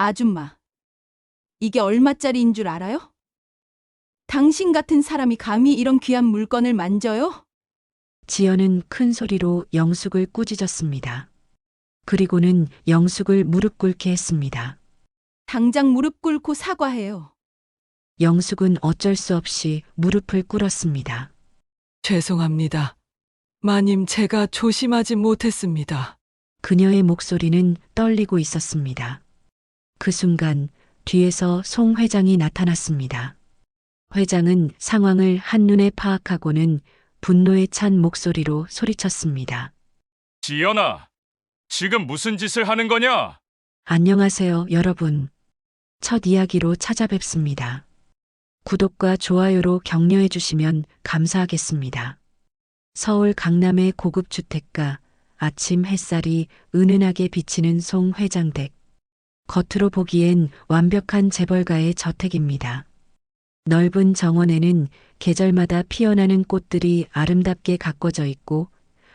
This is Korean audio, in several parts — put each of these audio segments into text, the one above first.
아줌마, 이게 얼마짜리인 줄 알아요? 당신 같은 사람이 감히 이런 귀한 물건을 만져요? 지연은 큰 소리로 영숙을 꾸짖었습니다. 그리고는 영숙을 무릎 꿇게 했습니다. 당장 무릎 꿇고 사과해요. 영숙은 어쩔 수 없이 무릎을 꿇었습니다. 죄송합니다. 마님, 제가 조심하지 못했습니다. 그녀의 목소리는 떨리고 있었습니다. 그 순간 뒤에서 송 회장이 나타났습니다. 회장은 상황을 한눈에 파악하고는 분노에 찬 목소리로 소리쳤습니다. 지연아, 지금 무슨 짓을 하는 거냐? 안녕하세요, 여러분. 첫 이야기로 찾아뵙습니다. 구독과 좋아요로 격려해 주시면 감사하겠습니다. 서울 강남의 고급 주택가, 아침 햇살이 은은하게 비치는 송 회장댁. 겉으로 보기엔 완벽한 재벌가의 저택입니다. 넓은 정원에는 계절마다 피어나는 꽃들이 아름답게 가꿔져 있고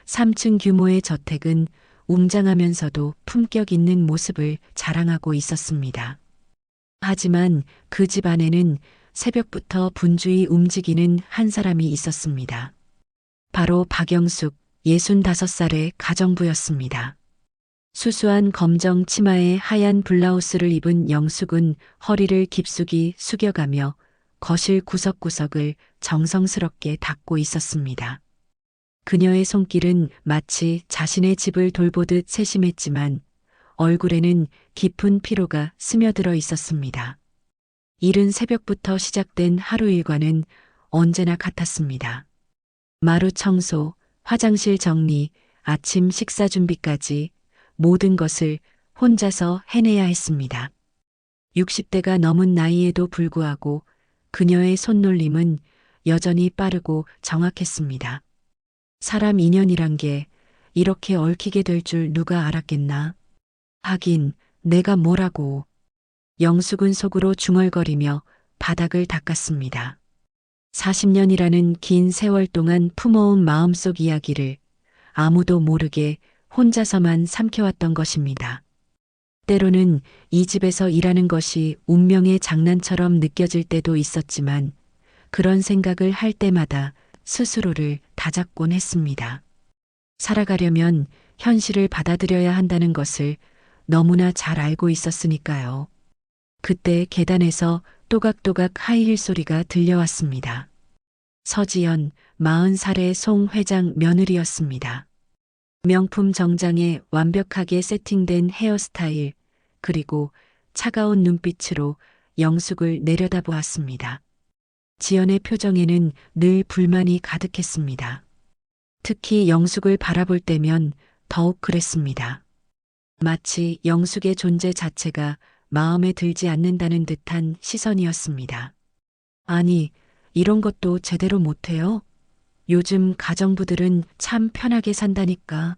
3층 규모의 저택은 웅장하면서도 품격 있는 모습을 자랑하고 있었습니다. 하지만 그 집 안에는 새벽부터 분주히 움직이는 한 사람이 있었습니다. 바로 박영숙, 65살의 가정부였습니다. 수수한 검정 치마에 하얀 블라우스를 입은 영숙은 허리를 깊숙이 숙여가며 거실 구석구석을 정성스럽게 닦고 있었습니다. 그녀의 손길은 마치 자신의 집을 돌보듯 세심했지만 얼굴에는 깊은 피로가 스며들어 있었습니다. 이른 새벽부터 시작된 하루 일과는 언제나 같았습니다. 마루 청소, 화장실 정리, 아침 식사 준비까지 모든 것을 혼자서 해내야 했습니다. 60대가 넘은 나이에도 불구하고 그녀의 손놀림은 여전히 빠르고 정확했습니다. 사람 인연이란 게 이렇게 얽히게 될 줄 누가 알았겠나? 하긴 내가 뭐라고. 영숙은 속으로 중얼거리며 바닥을 닦았습니다. 40년이라는 긴 세월 동안 품어온 마음속 이야기를 아무도 모르게 혼자서만 삼켜왔던 것입니다. 때로는 이 집에서 일하는 것이 운명의 장난처럼 느껴질 때도 있었지만 그런 생각을 할 때마다 스스로를 다잡곤 했습니다. 살아가려면 현실을 받아들여야 한다는 것을 너무나 잘 알고 있었으니까요. 그때 계단에서 또각또각 하이힐 소리가 들려왔습니다. 서지연, 40살의 송 회장 며느리였습니다. 명품 정장에 완벽하게 세팅된 헤어스타일, 그리고 차가운 눈빛으로 영숙을 내려다보았습니다. 지연의 표정에는 늘 불만이 가득했습니다. 특히 영숙을 바라볼 때면 더욱 그랬습니다. 마치 영숙의 존재 자체가 마음에 들지 않는다는 듯한 시선이었습니다. 아니, 이런 것도 제대로 못해요? 요즘 가정부들은 참 편하게 산다니까.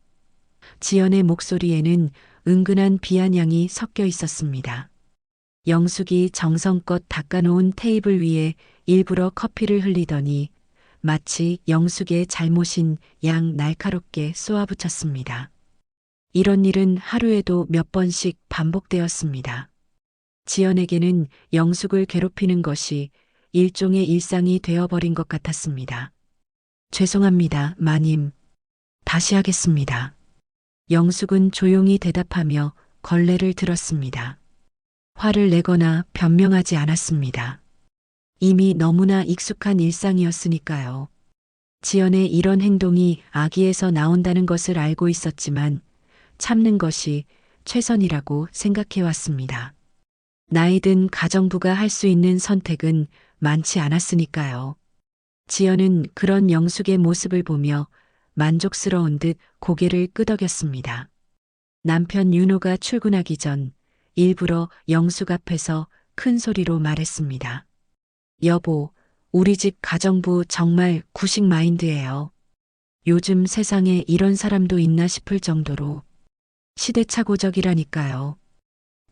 지연의 목소리에는 은근한 비아냥이 섞여 있었습니다. 영숙이 정성껏 닦아놓은 테이블 위에 일부러 커피를 흘리더니 마치 영숙의 잘못인 양 날카롭게 쏘아붙였습니다. 이런 일은 하루에도 몇 번씩 반복되었습니다. 지연에게는 영숙을 괴롭히는 것이 일종의 일상이 되어버린 것 같았습니다. 죄송합니다, 마님. 다시 하겠습니다. 영숙은 조용히 대답하며 걸레를 들었습니다. 화를 내거나 변명하지 않았습니다. 이미 너무나 익숙한 일상이었으니까요. 지연의 이런 행동이 악의에서 나온다는 것을 알고 있었지만 참는 것이 최선이라고 생각해왔습니다. 나이든 가정부가 할 수 있는 선택은 많지 않았으니까요. 지연은 그런 영숙의 모습을 보며 만족스러운 듯 고개를 끄덕였습니다. 남편 윤호가 출근하기 전 일부러 영숙 앞에서 큰 소리로 말했습니다. 여보, 우리 집 가정부 정말 구식 마인드예요. 요즘 세상에 이런 사람도 있나 싶을 정도로 시대착오적이라니까요.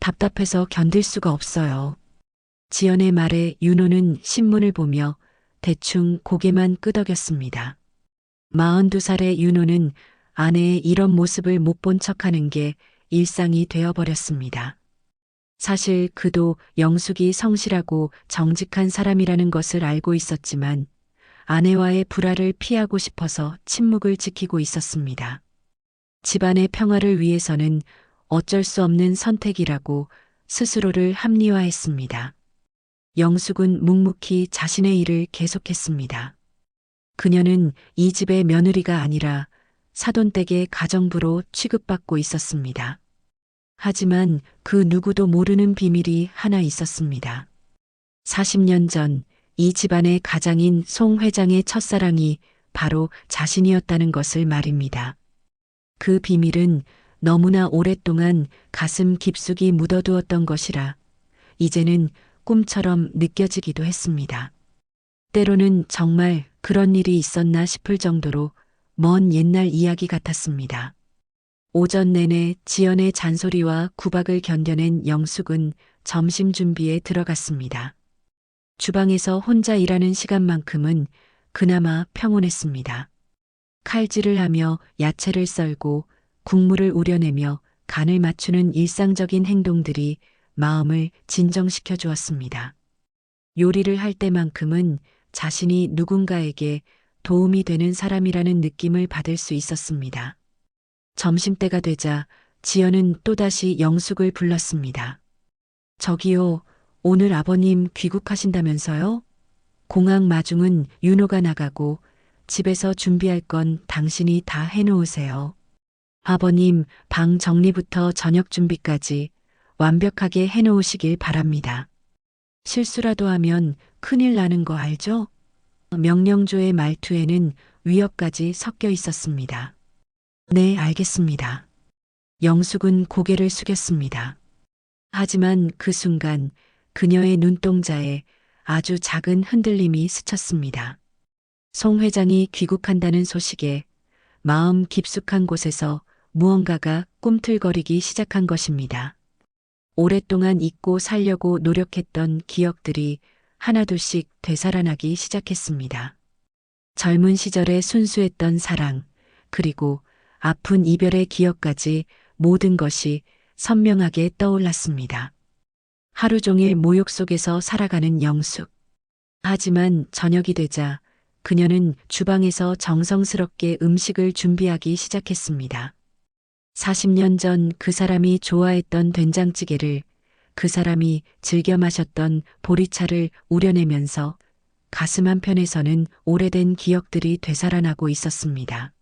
답답해서 견딜 수가 없어요. 지연의 말에 윤호는 신문을 보며 대충 고개만 끄덕였습니다. 42살의 윤호는 아내의 이런 모습을 못 본 척하는 게 일상이 되어버렸습니다. 사실 그도 영숙이 성실하고 정직한 사람이라는 것을 알고 있었지만 아내와의 불화를 피하고 싶어서 침묵을 지키고 있었습니다. 집안의 평화를 위해서는 어쩔 수 없는 선택이라고 스스로를 합리화했습니다. 영숙은 묵묵히 자신의 일을 계속했습니다. 그녀는 이 집의 며느리가 아니라 사돈댁의 가정부로 취급받고 있었습니다. 하지만 그 누구도 모르는 비밀이 하나 있었습니다. 40년 전 이 집안의 가장인 송 회장의 첫사랑이 바로 자신이었다는 것을 말입니다. 그 비밀은 너무나 오랫동안 가슴 깊숙이 묻어두었던 것이라 이제는 꿈처럼 느껴지기도 했습니다. 때로는 정말 그런 일이 있었나 싶을 정도로 먼 옛날 이야기 같았습니다. 오전 내내 지연의 잔소리와 구박을 견뎌낸 영숙은 점심 준비에 들어갔습니다. 주방에서 혼자 일하는 시간만큼은 그나마 평온했습니다. 칼질을 하며 야채를 썰고 국물을 우려내며 간을 맞추는 일상적인 행동들이 마음을 진정시켜 주었습니다. 요리를 할 때만큼은 자신이 누군가에게 도움이 되는 사람이라는 느낌을 받을 수 있었습니다. 점심때가 되자 지연은 또다시 영숙을 불렀습니다. 저기요, 오늘 아버님 귀국하신다면서요? 공항 마중은 윤호가 나가고 집에서 준비할 건 당신이 다 해놓으세요. 아버님 방 정리부터 저녁 준비까지 완벽하게 해놓으시길 바랍니다. 실수라도 하면 큰일 나는 거 알죠? 명령조의 말투에는 위협까지 섞여 있었습니다. 네, 알겠습니다. 영숙은 고개를 숙였습니다. 하지만 그 순간 그녀의 눈동자에 아주 작은 흔들림이 스쳤습니다. 송 회장이 귀국한다는 소식에 마음 깊숙한 곳에서 무언가가 꿈틀거리기 시작한 것입니다. 오랫동안 잊고 살려고 노력했던 기억들이 하나둘씩 되살아나기 시작했습니다. 젊은 시절의 순수했던 사랑, 그리고 아픈 이별의 기억까지 모든 것이 선명하게 떠올랐습니다. 하루 종일 모욕 속에서 살아가는 영숙. 하지만 저녁이 되자 그녀는 주방에서 정성스럽게 음식을 준비하기 시작했습니다. 40년 전 그 사람이 좋아했던 된장찌개를, 그 사람이 즐겨 마셨던 보리차를 우려내면서 가슴 한편에서는 오래된 기억들이 되살아나고 있었습니다.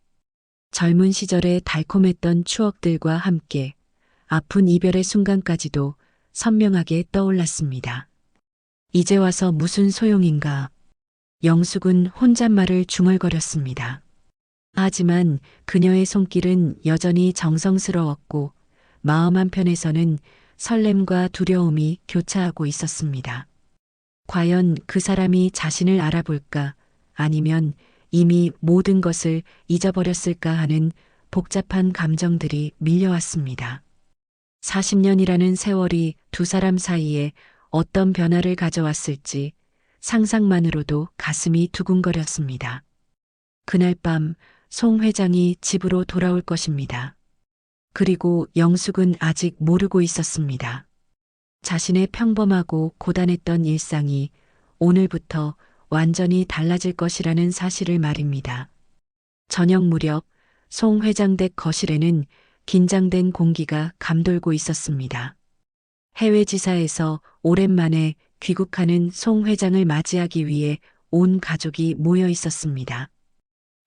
젊은 시절의 달콤했던 추억들과 함께 아픈 이별의 순간까지도 선명하게 떠올랐습니다. 이제 와서 무슨 소용인가. 영숙은 혼잣말을 중얼거렸습니다. 하지만 그녀의 손길은 여전히 정성스러웠고 마음 한편에서는 설렘과 두려움이 교차하고 있었습니다. 과연 그 사람이 자신을 알아볼까, 아니면 이미 모든 것을 잊어버렸을까 하는 복잡한 감정들이 밀려왔습니다. 40년이라는 세월이 두 사람 사이에 어떤 변화를 가져왔을지 상상만으로도 가슴이 두근거렸습니다. 그날 밤 송 회장이 집으로 돌아올 것입니다. 그리고 영숙은 아직 모르고 있었습니다. 자신의 평범하고 고단했던 일상이 오늘부터 완전히 달라질 것이라는 사실을 말입니다. 저녁 무렵 송 회장 댁 거실에는 긴장된 공기가 감돌고 있었습니다. 해외 지사에서 오랜만에 귀국하는 송 회장을 맞이하기 위해 온 가족이 모여 있었습니다.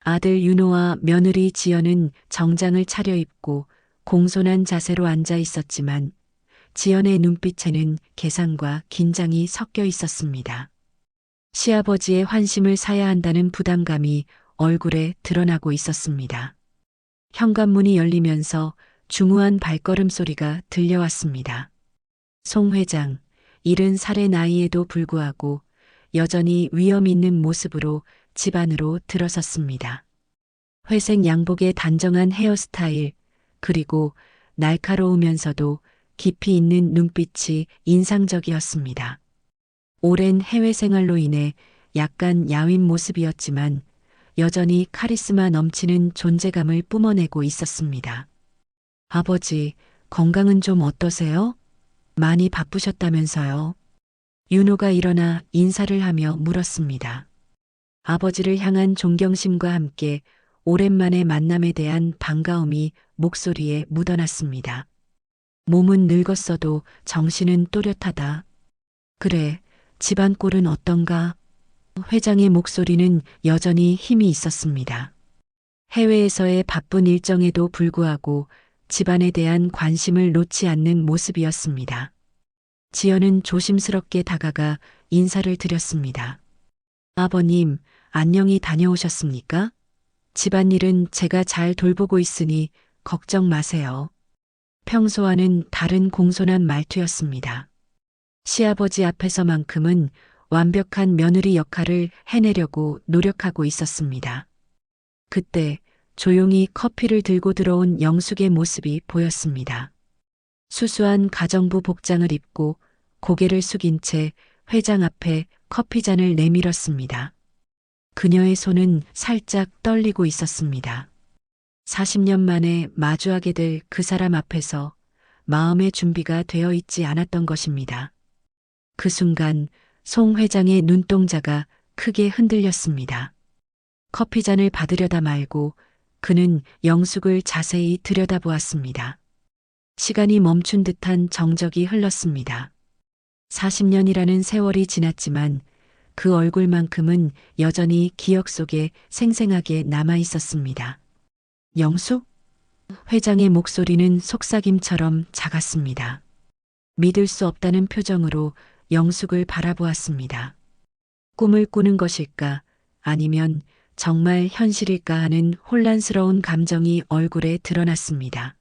아들 윤호와 며느리 지연은 정장을 차려입고 공손한 자세로 앉아 있었지만 지연의 눈빛에는 계산과 긴장이 섞여 있었습니다. 시아버지의 환심을 사야 한다는 부담감이 얼굴에 드러나고 있었습니다. 현관문이 열리면서 중후한 발걸음 소리가 들려왔습니다. 송 회장, 70살의 나이에도 불구하고 여전히 위험 있는 모습으로 집 안으로 들어섰습니다. 회색 양복의 단정한 헤어스타일, 그리고 날카로우면서도 깊이 있는 눈빛이 인상적이었습니다. 오랜 해외 생활로 인해 약간 야윈 모습이었지만 여전히 카리스마 넘치는 존재감을 뿜어내고 있었습니다. 아버지, 건강은 좀 어떠세요? 많이 바쁘셨다면서요. 윤호가 일어나 인사를 하며 물었습니다. 아버지를 향한 존경심과 함께 오랜만의 만남에 대한 반가움이 목소리에 묻어났습니다. 몸은 늙었어도 정신은 또렷하다. 그래, 집안 꼴은 어떤가? 회장의 목소리는 여전히 힘이 있었습니다. 해외에서의 바쁜 일정에도 불구하고 집안에 대한 관심을 놓지 않는 모습이었습니다. 지연은 조심스럽게 다가가 인사를 드렸습니다. 아버님, 안녕히 다녀오셨습니까? 집안일은 제가 잘 돌보고 있으니 걱정 마세요. 평소와는 다른 공손한 말투였습니다. 시아버지 앞에서만큼은 완벽한 며느리 역할을 해내려고 노력하고 있었습니다. 그때 조용히 커피를 들고 들어온 영숙의 모습이 보였습니다. 수수한 가정부 복장을 입고 고개를 숙인 채 회장 앞에 커피잔을 내밀었습니다. 그녀의 손은 살짝 떨리고 있었습니다. 40년 만에 마주하게 될 그 사람 앞에서 마음의 준비가 되어 있지 않았던 것입니다. 그 순간 송 회장의 눈동자가 크게 흔들렸습니다. 커피잔을 받으려다 말고 그는 영숙을 자세히 들여다보았습니다. 시간이 멈춘 듯한 정적이 흘렀습니다. 40년이라는 세월이 지났지만 그 얼굴만큼은 여전히 기억 속에 생생하게 남아 있었습니다. 영숙? 회장의 목소리는 속삭임처럼 작았습니다. 믿을 수 없다는 표정으로 영숙을 바라보았습니다. 꿈을 꾸는 것일까? 아니면 정말 현실일까 하는 혼란스러운 감정이 얼굴에 드러났습니다.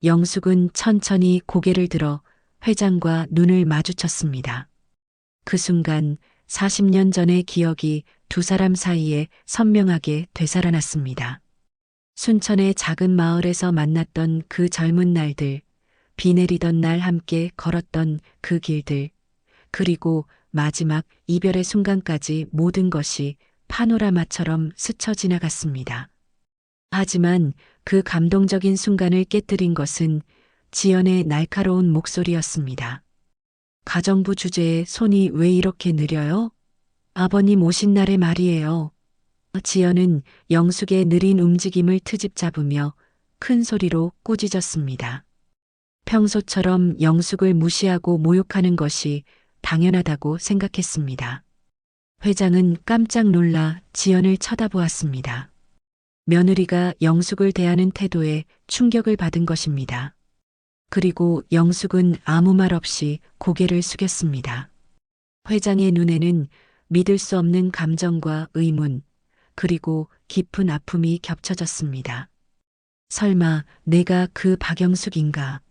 영숙은 천천히 고개를 들어 회장과 눈을 마주쳤습니다. 그 순간 40년 전의 기억이 두 사람 사이에 선명하게 되살아났습니다. 순천의 작은 마을에서 만났던 그 젊은 날들, 비 내리던 날 함께 걸었던 그 길들, 그리고 마지막 이별의 순간까지 모든 것이 파노라마처럼 스쳐 지나갔습니다. 하지만 그 감동적인 순간을 깨뜨린 것은 지연의 날카로운 목소리였습니다. 가정부 주제에 손이 왜 이렇게 느려요? 아버님 오신 날의 말이에요. 지연은 영숙의 느린 움직임을 트집 잡으며 큰 소리로 꾸짖었습니다. 평소처럼 영숙을 무시하고 모욕하는 것이 당연하다고 생각했습니다. 회장은 깜짝 놀라 지연을 쳐다보았습니다. 며느리가 영숙을 대하는 태도에 충격을 받은 것입니다. 그리고 영숙은 아무 말 없이 고개를 숙였습니다. 회장의 눈에는 믿을 수 없는 감정과 의문, 그리고 깊은 아픔이 겹쳐졌습니다. 설마 내가 그 박영숙인가?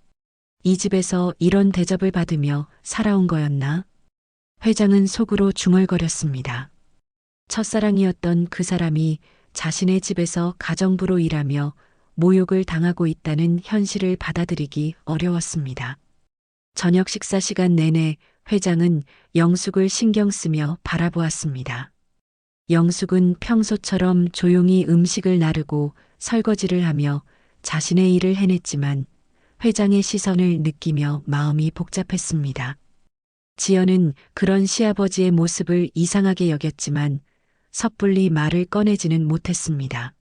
이 집에서 이런 대접을 받으며 살아온 거였나? 회장은 속으로 중얼거렸습니다. 첫사랑이었던 그 사람이 자신의 집에서 가정부로 일하며 모욕을 당하고 있다는 현실을 받아들이기 어려웠습니다. 저녁 식사 시간 내내 회장은 영숙을 신경 쓰며 바라보았습니다. 영숙은 평소처럼 조용히 음식을 나르고 설거지를 하며 자신의 일을 해냈지만 회장의 시선을 느끼며 마음이 복잡했습니다. 지연은 그런 시아버지의 모습을 이상하게 여겼지만 섣불리 말을 꺼내지는 못했습니다.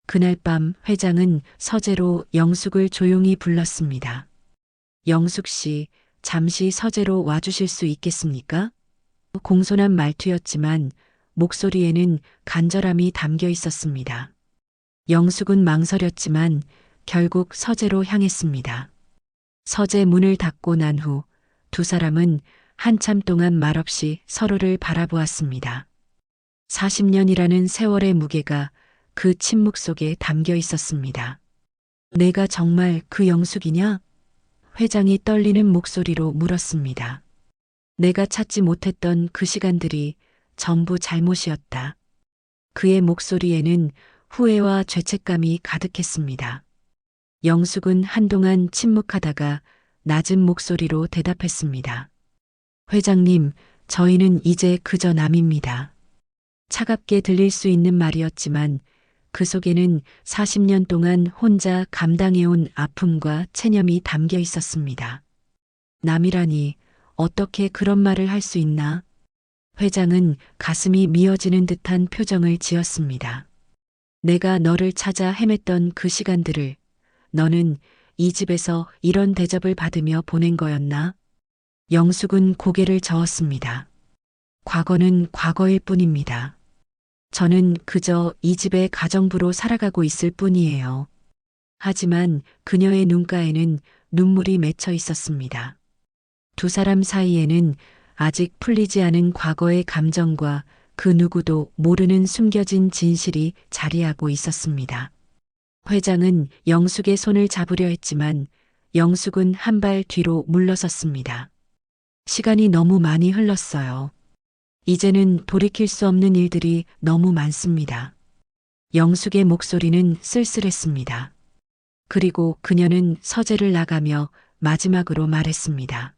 그날 밤 회장은 서재로 영숙을 조용히 불렀습니다. 영숙 씨, 잠시 서재로 와주실 수 있겠습니까? 공손한 말투였지만 목소리에는 간절함이 담겨 있었습니다. 영숙은 망설였지만 결국 서재로 향했습니다. 서재 문을 닫고 난 후 두 사람은 한참 동안 말없이 서로를 바라보았습니다. 40년이라는 세월의 무게가 그 침묵 속에 담겨 있었습니다. 내가 정말 그 영숙이냐? 회장이 떨리는 목소리로 물었습니다. 내가 찾지 못했던 그 시간들이 전부 잘못이었다. 그의 목소리에는 후회와 죄책감이 가득했습니다. 영숙은 한동안 침묵하다가 낮은 목소리로 대답했습니다. 회장님, 저희는 이제 그저 남입니다. 차갑게 들릴 수 있는 말이었지만 그 속에는 40년 동안 혼자 감당해온 아픔과 체념이 담겨 있었습니다. 남이라니 어떻게 그런 말을 할 수 있나? 회장은 가슴이 미어지는 듯한 표정을 지었습니다. 내가 너를 찾아 헤맸던 그 시간들을 너는 이 집에서 이런 대접을 받으며 보낸 거였나? 영숙은 고개를 저었습니다. 과거는 과거일 뿐입니다. 저는 그저 이 집의 가정부로 살아가고 있을 뿐이에요. 하지만 그녀의 눈가에는 눈물이 맺혀 있었습니다. 두 사람 사이에는 아직 풀리지 않은 과거의 감정과 그 누구도 모르는 숨겨진 진실이 자리하고 있었습니다. 회장은 영숙의 손을 잡으려 했지만 영숙은 한 발 뒤로 물러섰습니다. 시간이 너무 많이 흘렀어요. 이제는 돌이킬 수 없는 일들이 너무 많습니다. 영숙의 목소리는 쓸쓸했습니다. 그리고 그녀는 서재를 나가며 마지막으로 말했습니다.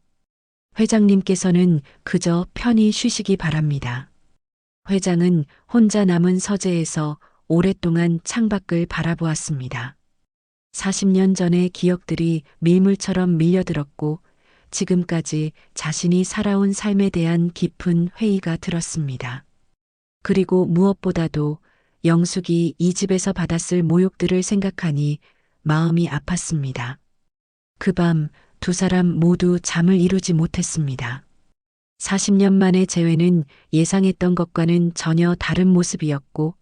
회장님께서는 그저 편히 쉬시기 바랍니다. 회장은 혼자 남은 서재에서 오랫동안 창밖을 바라보았습니다. 40년 전의 기억들이 밀물처럼 밀려들었고 지금까지 자신이 살아온 삶에 대한 깊은 회의가 들었습니다. 그리고 무엇보다도 영숙이 이 집에서 받았을 모욕들을 생각하니 마음이 아팠습니다. 그 밤 두 사람 모두 잠을 이루지 못했습니다. 40년 만의 재회는 예상했던 것과는 전혀 다른 모습이었고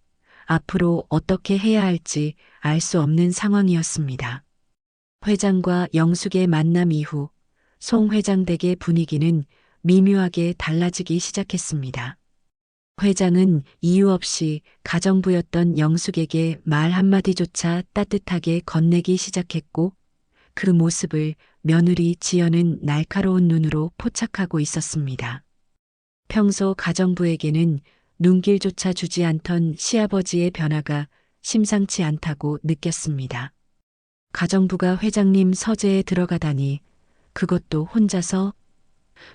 앞으로 어떻게 해야 할지 알 수 없는 상황이었습니다. 회장과 영숙의 만남 이후 송 회장 댁의 분위기는 미묘하게 달라지기 시작했습니다. 회장은 이유 없이 가정부였던 영숙에게 말 한마디조차 따뜻하게 건네기 시작했고 그 모습을 며느리 지연은 날카로운 눈으로 포착하고 있었습니다. 평소 가정부에게는 눈길조차 주지 않던 시아버지의 변화가 심상치 않다고 느꼈습니다. 가정부가 회장님 서재에 들어가다니 그것도 혼자서?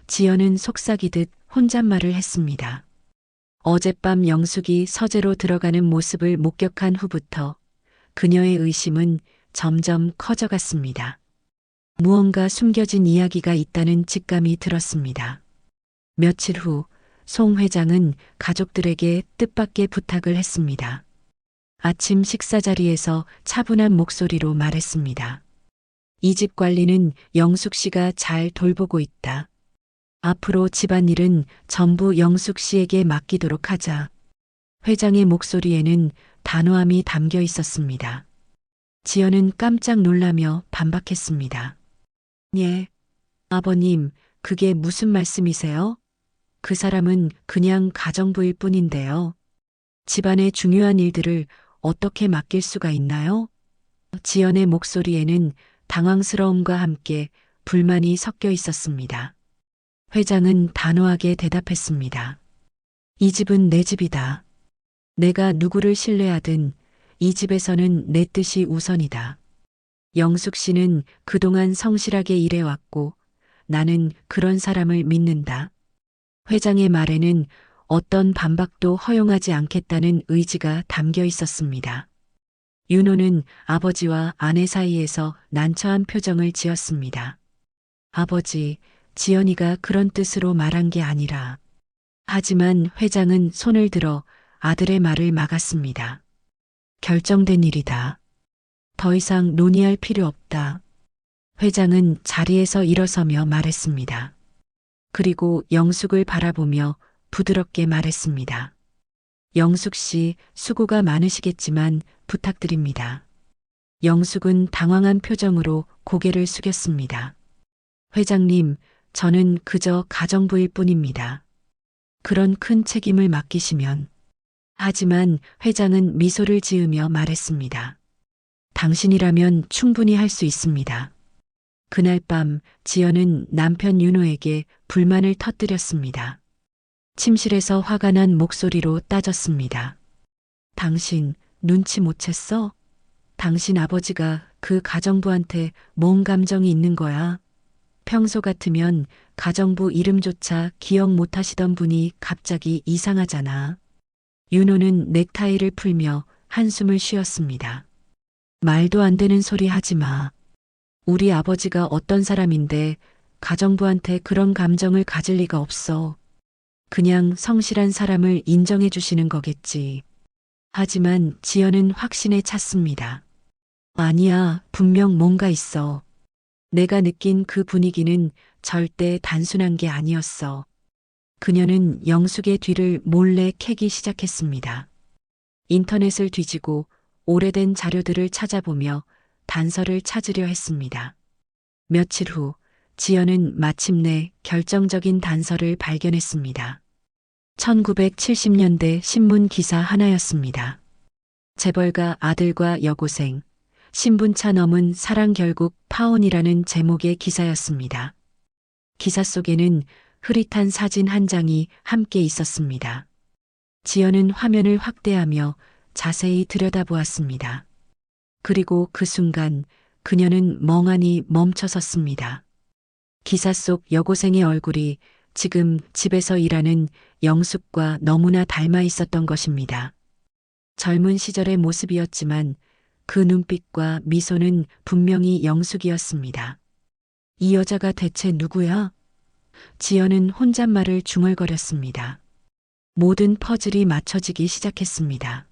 지연은 속삭이듯 혼잣말을 했습니다. 어젯밤 영숙이 서재로 들어가는 모습을 목격한 후부터 그녀의 의심은 점점 커져갔습니다. 무언가 숨겨진 이야기가 있다는 직감이 들었습니다. 며칠 후 송 회장은 가족들에게 뜻밖의 부탁을 했습니다. 아침 식사 자리에서 차분한 목소리로 말했습니다. 이 집 관리는 영숙 씨가 잘 돌보고 있다. 앞으로 집안일은 전부 영숙 씨에게 맡기도록 하자. 회장의 목소리에는 단호함이 담겨 있었습니다. 지연은 깜짝 놀라며 반박했습니다. 예, 아버님, 그게 무슨 말씀이세요? 그 사람은 그냥 가정부일 뿐인데요. 집안의 중요한 일들을 어떻게 맡길 수가 있나요? 지연의 목소리에는 당황스러움과 함께 불만이 섞여 있었습니다. 회장은 단호하게 대답했습니다. 이 집은 내 집이다. 내가 누구를 신뢰하든 이 집에서는 내 뜻이 우선이다. 영숙 씨는 그동안 성실하게 일해왔고 나는 그런 사람을 믿는다. 회장의 말에는 어떤 반박도 허용하지 않겠다는 의지가 담겨 있었습니다. 윤호는 아버지와 아내 사이에서 난처한 표정을 지었습니다. 아버지, 지연이가 그런 뜻으로 말한 게 아니라. 하지만 회장은 손을 들어 아들의 말을 막았습니다. 결정된 일이다. 더 이상 논의할 필요 없다. 회장은 자리에서 일어서며 말했습니다. 그리고 영숙을 바라보며 부드럽게 말했습니다. 영숙 씨, 수고가 많으시겠지만 부탁드립니다. 영숙은 당황한 표정으로 고개를 숙였습니다. 회장님, 저는 그저 가정부일 뿐입니다. 그런 큰 책임을 맡기시면. 하지만 회장은 미소를 지으며 말했습니다. 당신이라면 충분히 할 수 있습니다. 그날 밤 지연은 남편 윤호에게 불만을 터뜨렸습니다. 침실에서 화가 난 목소리로 따졌습니다. 당신 눈치 못 챘어? 당신 아버지가 그 가정부한테 뭔 감정이 있는 거야? 평소 같으면 가정부 이름조차 기억 못 하시던 분이 갑자기 이상하잖아. 윤호는 넥타이를 풀며 한숨을 쉬었습니다. 말도 안 되는 소리 하지 마. 우리 아버지가 어떤 사람인데 가정부한테 그런 감정을 가질 리가 없어. 그냥 성실한 사람을 인정해 주시는 거겠지. 하지만 지연은 확신에 찼습니다. 아니야, 분명 뭔가 있어. 내가 느낀 그 분위기는 절대 단순한 게 아니었어. 그녀는 영숙의 뒤를 몰래 캐기 시작했습니다. 인터넷을 뒤지고 오래된 자료들을 찾아보며 단서를 찾으려 했습니다. 며칠 후 지연은 마침내 결정적인 단서를 발견했습니다. 1970년대 신문 기사 하나였습니다. 재벌가 아들과 여고생, 신분차 넘은 사랑 결국 파혼이라는 제목의 기사였습니다. 기사 속에는 흐릿한 사진 한 장이 함께 있었습니다. 지연은 화면을 확대하며 자세히 들여다보았습니다. 그리고 그 순간 그녀는 멍하니 멈춰섰습니다. 기사 속 여고생의 얼굴이 지금 집에서 일하는 영숙과 너무나 닮아 있었던 것입니다. 젊은 시절의 모습이었지만 그 눈빛과 미소는 분명히 영숙이었습니다. 이 여자가 대체 누구야? 지연은 혼잣말을 중얼거렸습니다. 모든 퍼즐이 맞춰지기 시작했습니다.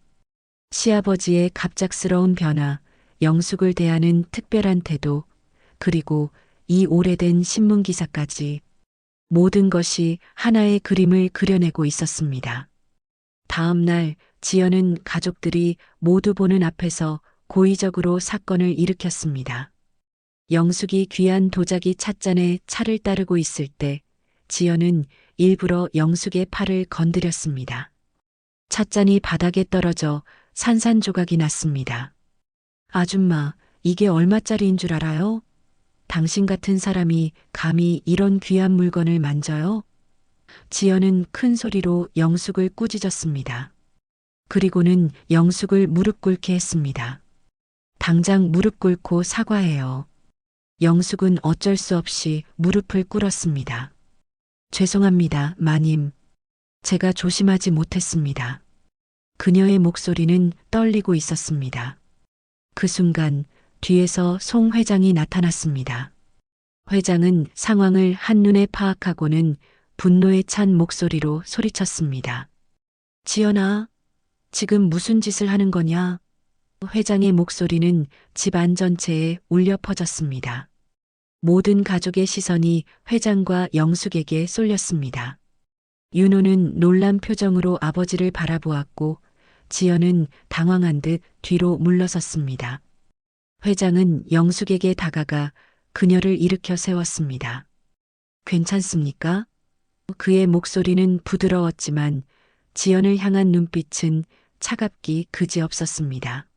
시아버지의 갑작스러운 변화, 영숙을 대하는 특별한 태도, 그리고 이 오래된 신문 기사까지 모든 것이 하나의 그림을 그려내고 있었습니다. 다음 날 지연은 가족들이 모두 보는 앞에서 고의적으로 사건을 일으켰습니다. 영숙이 귀한 도자기 찻잔에 차를 따르고 있을 때 지연은 일부러 영숙의 팔을 건드렸습니다. 찻잔이 바닥에 떨어져 산산조각이 났습니다. 아줌마, 이게 얼마짜리인 줄 알아요? 당신 같은 사람이 감히 이런 귀한 물건을 만져요? 지연은 큰 소리로 영숙을 꾸짖었습니다. 그리고는 영숙을 무릎 꿇게 했습니다. 당장 무릎 꿇고 사과해요. 영숙은 어쩔 수 없이 무릎을 꿇었습니다. 죄송합니다, 마님. 제가 조심하지 못했습니다. 그녀의 목소리는 떨리고 있었습니다. 그 순간 뒤에서 송 회장이 나타났습니다. 회장은 상황을 한눈에 파악하고는 분노에 찬 목소리로 소리쳤습니다. 지연아, 지금 무슨 짓을 하는 거냐? 회장의 목소리는 집안 전체에 울려 퍼졌습니다. 모든 가족의 시선이 회장과 영숙에게 쏠렸습니다. 윤호는 놀란 표정으로 아버지를 바라보았고 지연은 당황한 듯 뒤로 물러섰습니다. 회장은 영숙에게 다가가 그녀를 일으켜 세웠습니다. 괜찮습니까? 그의 목소리는 부드러웠지만 지연을 향한 눈빛은 차갑기 그지없었습니다.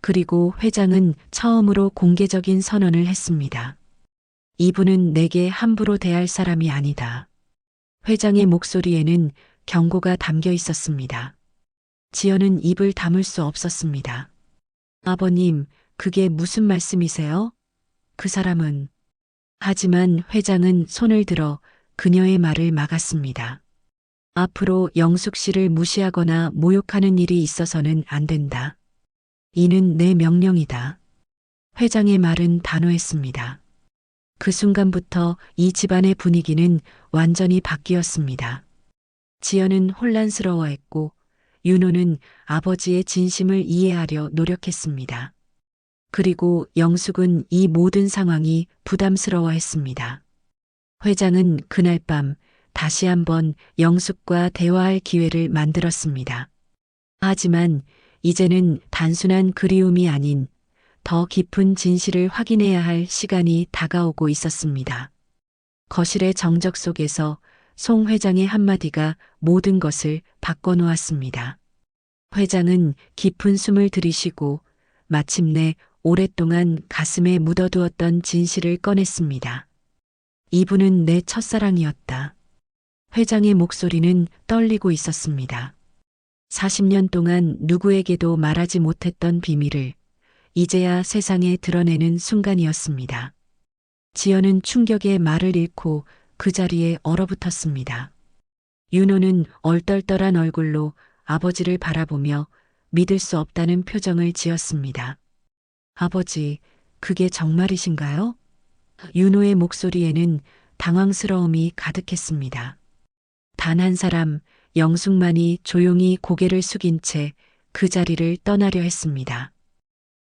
그리고 회장은 처음으로 공개적인 선언을 했습니다. 이분은 내게 함부로 대할 사람이 아니다. 회장의 목소리에는 경고가 담겨 있었습니다. 지연은 입을 다물 수 없었습니다. 아버님, 그게 무슨 말씀이세요? 그 사람은... 하지만 회장은 손을 들어 그녀의 말을 막았습니다. 앞으로 영숙 씨를 무시하거나 모욕하는 일이 있어서는 안 된다. 이는 내 명령이다. 회장의 말은 단호했습니다. 그 순간부터 이 집안의 분위기는 완전히 바뀌었습니다. 지연은 혼란스러워했고 윤호는 아버지의 진심을 이해하려 노력했습니다. 그리고 영숙은 이 모든 상황이 부담스러워했습니다. 회장은 그날 밤 다시 한번 영숙과 대화할 기회를 만들었습니다. 하지만 이제는 단순한 그리움이 아닌 더 깊은 진실을 확인해야 할 시간이 다가오고 있었습니다. 거실의 정적 속에서 송 회장의 한마디가 모든 것을 바꿔놓았습니다. 회장은 깊은 숨을 들이쉬고 마침내 오랫동안 가슴에 묻어두었던 진실을 꺼냈습니다. 이분은 내 첫사랑이었다. 회장의 목소리는 떨리고 있었습니다. 40년 동안 누구에게도 말하지 못했던 비밀을 이제야 세상에 드러내는 순간이었습니다. 지연은 충격에 말을 잃고 그 자리에 얼어붙었습니다. 윤호는 얼떨떨한 얼굴로 아버지를 바라보며 믿을 수 없다는 표정을 지었습니다. 아버지, 그게 정말이신가요? 윤호의 목소리에는 당황스러움이 가득했습니다. 단 한 사람, 영숙만이 조용히 고개를 숙인 채 그 자리를 떠나려 했습니다.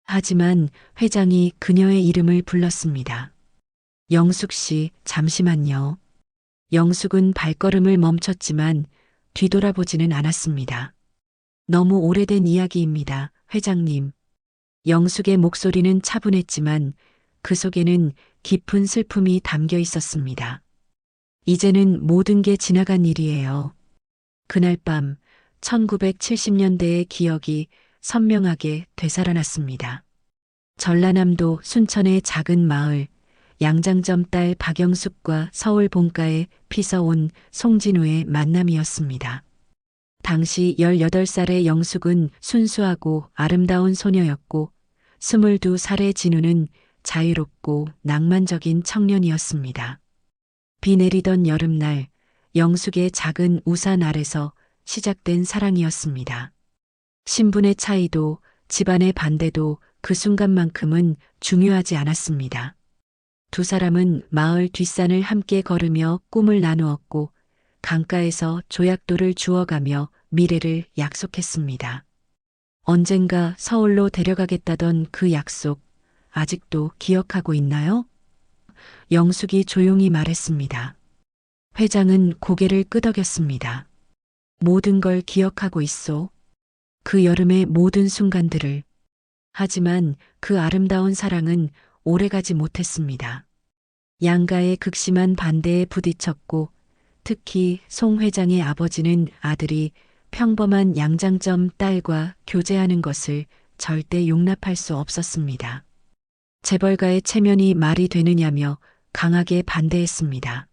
하지만 회장이 그녀의 이름을 불렀습니다. 영숙 씨, 잠시만요. 영숙은 발걸음을 멈췄지만 뒤돌아보지는 않았습니다. 너무 오래된 이야기입니다, 회장님. 영숙의 목소리는 차분했지만 그 속에는 깊은 슬픔이 담겨 있었습니다. 이제는 모든 게 지나간 일이에요. 그날 밤 1970년대의 기억이 선명하게 되살아났습니다. 전라남도 순천의 작은 마을, 양장점 딸 박영숙과 서울 본가에 피서온 송진우의 만남이었습니다. 당시 18살의 영숙은 순수하고 아름다운 소녀였고 22살의 진우는 자유롭고 낭만적인 청년이었습니다. 비 내리던 여름날 영숙의 작은 우산 아래서 시작된 사랑이었습니다. 신분의 차이도 집안의 반대도 그 순간만큼은 중요하지 않았습니다. 두 사람은 마을 뒷산을 함께 걸으며 꿈을 나누었고 강가에서 조약돌을 주워가며 미래를 약속했습니다. 언젠가 서울로 데려가겠다던 그 약속 아직도 기억하고 있나요? 영숙이 조용히 말했습니다. 회장은 고개를 끄덕였습니다. 모든 걸 기억하고 있소. 그 여름의 모든 순간들을. 하지만 그 아름다운 사랑은 오래가지 못했습니다. 양가의 극심한 반대에 부딪혔고 특히 송 회장의 아버지는 아들이 평범한 양장점 딸과 교제하는 것을 절대 용납할 수 없었습니다. 재벌가의 체면이 말이 되느냐며 강하게 반대했습니다.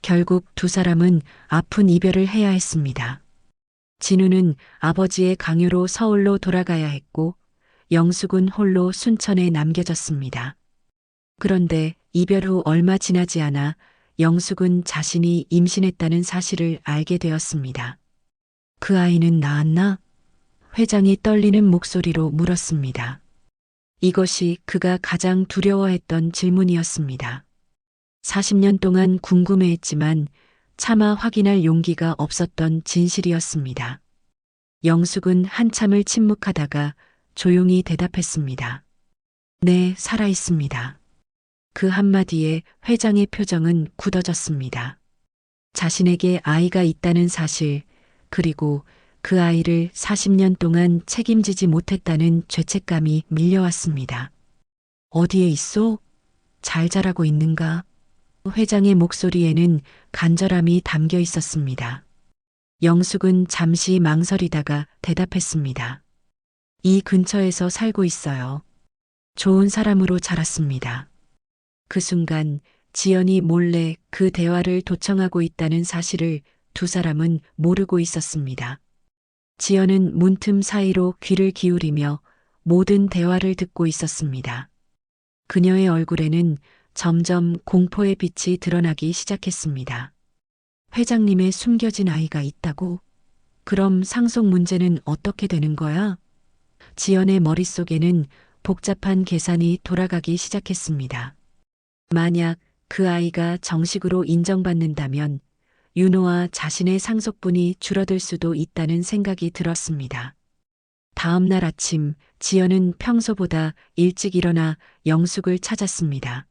결국 두 사람은 아픈 이별을 해야 했습니다. 진우는 아버지의 강요로 서울로 돌아가야 했고 영숙은 홀로 순천에 남겨졌습니다. 그런데 이별 후 얼마 지나지 않아 영숙은 자신이 임신했다는 사실을 알게 되었습니다. 그 아이는 낳았나? 회장이 떨리는 목소리로 물었습니다. 이것이 그가 가장 두려워했던 질문이었습니다. 40년 동안 궁금해했지만 차마 확인할 용기가 없었던 진실이었습니다. 영숙은 한참을 침묵하다가 조용히 대답했습니다. 네, 살아있습니다. 그 한마디에 회장의 표정은 굳어졌습니다. 자신에게 아이가 있다는 사실, 그리고 그 아이를 40년 동안 책임지지 못했다는 죄책감이 밀려왔습니다. 어디에 있소? 잘 자라고 있는가? 회장의 목소리에는 간절함이 담겨 있었습니다. 영숙은 잠시 망설이다가 대답했습니다. 이 근처에서 살고 있어요. 좋은 사람으로 자랐습니다. 그 순간 지연이 몰래 그 대화를 도청하고 있다는 사실을 두 사람은 모르고 있었습니다. 지연은 문틈 사이로 귀를 기울이며 모든 대화를 듣고 있었습니다. 그녀의 얼굴에는 점점 공포의 빛이 드러나기 시작했습니다. 회장님의 숨겨진 아이가 있다고? 그럼 상속 문제는 어떻게 되는 거야? 지연의 머릿속에는 복잡한 계산이 돌아가기 시작했습니다. 만약 그 아이가 정식으로 인정받는다면 윤호와 자신의 상속분이 줄어들 수도 있다는 생각이 들었습니다. 다음 날 아침 지연은 평소보다 일찍 일어나 영숙을 찾았습니다.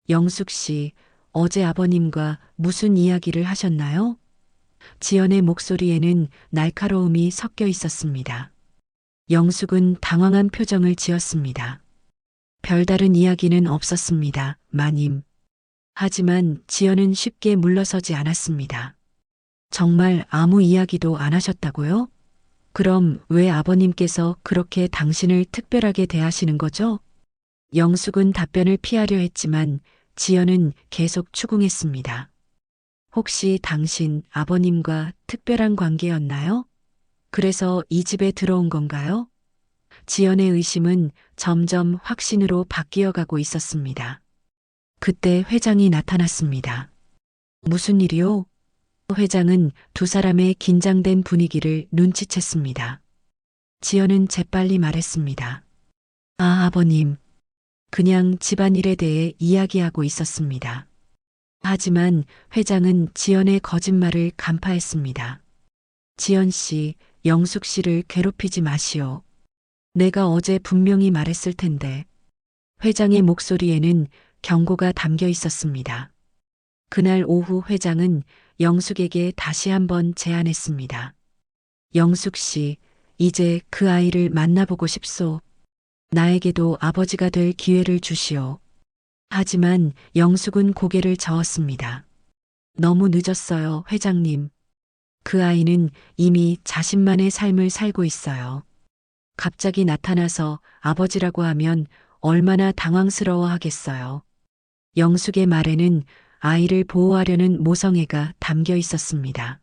영숙 씨, 어제 아버님과 무슨 이야기를 하셨나요? 지연의 목소리에는 날카로움이 섞여 있었습니다. 영숙은 당황한 표정을 지었습니다. 별다른 이야기는 없었습니다, 마님. 하지만 지연은 쉽게 물러서지 않았습니다. 정말 아무 이야기도 안 하셨다고요? 그럼 왜 아버님께서 그렇게 당신을 특별하게 대하시는 거죠? 영숙은 답변을 피하려 했지만 지연은 계속 추궁했습니다. 혹시 당신 아버님과 특별한 관계였나요? 그래서 이 집에 들어온 건가요? 지연의 의심은 점점 확신으로 바뀌어가고 있었습니다. 그때 회장이 나타났습니다. 무슨 일이요? 회장은 두 사람의 긴장된 분위기를 눈치챘습니다. 지연은 재빨리 말했습니다. 아, 아버님. 그냥 집안일에 대해 이야기하고 있었습니다. 하지만 회장은 지연의 거짓말을 간파했습니다. 지연 씨, 영숙 씨를 괴롭히지 마시오. 내가 어제 분명히 말했을 텐데. 회장의 목소리에는 경고가 담겨 있었습니다. 그날 오후 회장은 영숙에게 다시 한번 제안했습니다. 영숙 씨, 이제 그 아이를 만나보고 싶소. 나에게도 아버지가 될 기회를 주시오. 하지만 영숙은 고개를 저었습니다. 너무 늦었어요, 회장님. 그 아이는 이미 자신만의 삶을 살고 있어요. 갑자기 나타나서 아버지라고 하면 얼마나 당황스러워 하겠어요. 영숙의 말에는 아이를 보호하려는 모성애가 담겨 있었습니다.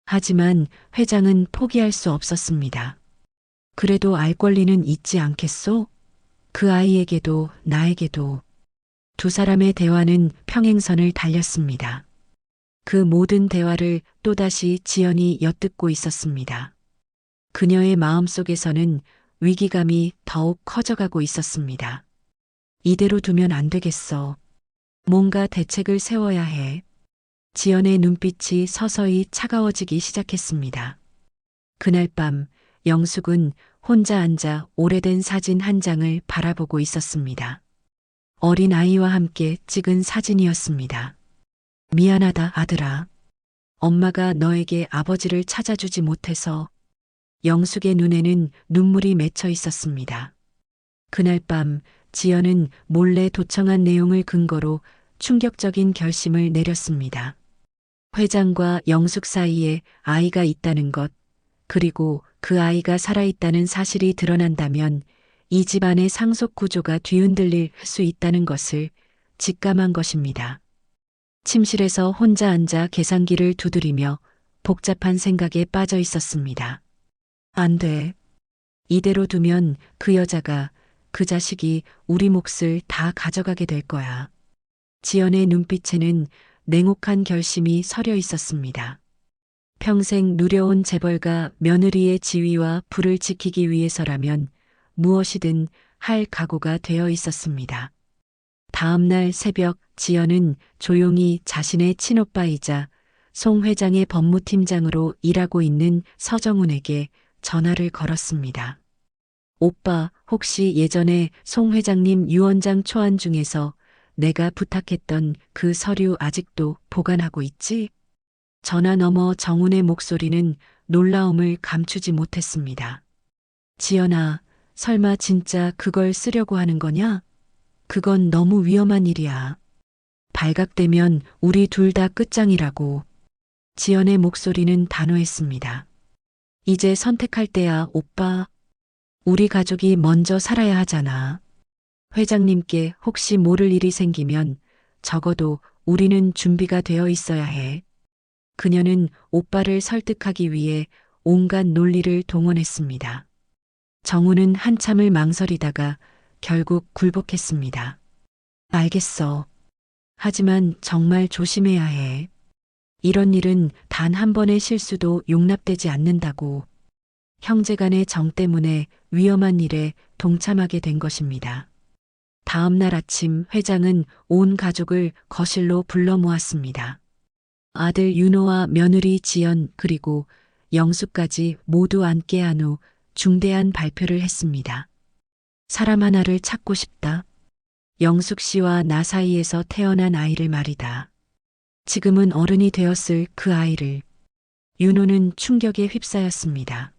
하지만 회장은 포기할 수 없었습니다. 그래도 알 권리는 있지 않겠소? 그 아이에게도 나에게도. 두 사람의 대화는 평행선을 달렸습니다. 그 모든 대화를 또다시 지연이 엿듣고 있었습니다. 그녀의 마음속에서는 위기감이 더욱 커져가고 있었습니다. 이대로 두면 안 되겠어. 뭔가 대책을 세워야 해. 지연의 눈빛이 서서히 차가워지기 시작했습니다. 그날 밤 영숙은 혼자 앉아 오래된 사진 한 장을 바라보고 있었습니다. 어린 아이와 함께 찍은 사진이었습니다. 미안하다, 아들아. 엄마가 너에게 아버지를 찾아주지 못해서. 영숙의 눈에는 눈물이 맺혀 있었습니다. 그날 밤 지연은 몰래 도청한 내용을 근거로 충격적인 결심을 내렸습니다. 회장과 영숙 사이에 아이가 있다는 것, 그리고 그 아이가 살아있다는 사실이 드러난다면 이 집안의 상속 구조가 뒤흔들릴 수 있다는 것을 직감한 것입니다. 침실에서 혼자 앉아 계산기를 두드리며 복잡한 생각에 빠져 있었습니다. 안 돼. 이대로 두면 그 여자가, 그 자식이 우리 몫을 다 가져가게 될 거야. 지연의 눈빛에는 냉혹한 결심이 서려 있었습니다. 평생 누려온 재벌가 며느리의 지위와 부를 지키기 위해서라면 무엇이든 할 각오가 되어 있었습니다. 다음 날 새벽 지연은 조용히 자신의 친오빠이자 송 회장의 법무팀장으로 일하고 있는 서정훈에게 전화를 걸었습니다. 오빠, 혹시 예전에 송 회장님 유언장 초안 중에서 내가 부탁했던 그 서류 아직도 보관하고 있지? 전화 너머 정훈의 목소리는 놀라움을 감추지 못했습니다. 지연아, 설마 진짜 그걸 쓰려고 하는 거냐? 그건 너무 위험한 일이야. 발각되면 우리 둘 다 끝장이라고. 지연의 목소리는 단호했습니다. 이제 선택할 때야, 오빠. 우리 가족이 먼저 살아야 하잖아. 회장님께 혹시 모를 일이 생기면 적어도 우리는 준비가 되어 있어야 해. 그녀는 오빠를 설득하기 위해 온갖 논리를 동원했습니다. 정우는 한참을 망설이다가 결국 굴복했습니다. 알겠어. 하지만 정말 조심해야 해. 이런 일은 단 한 번의 실수도 용납되지 않는다고. 형제간의 정 때문에 위험한 일에 동참하게 된 것입니다. 다음 날 아침 회장은 온 가족을 거실로 불러 모았습니다. 아들 윤호와 며느리 지연 그리고 영숙까지 모두 앉게 한 후 중대한 발표를 했습니다. 사람 하나를 찾고 싶다. 영숙 씨와 나 사이에서 태어난 아이를 말이다. 지금은 어른이 되었을 그 아이를. 윤호는 충격에 휩싸였습니다.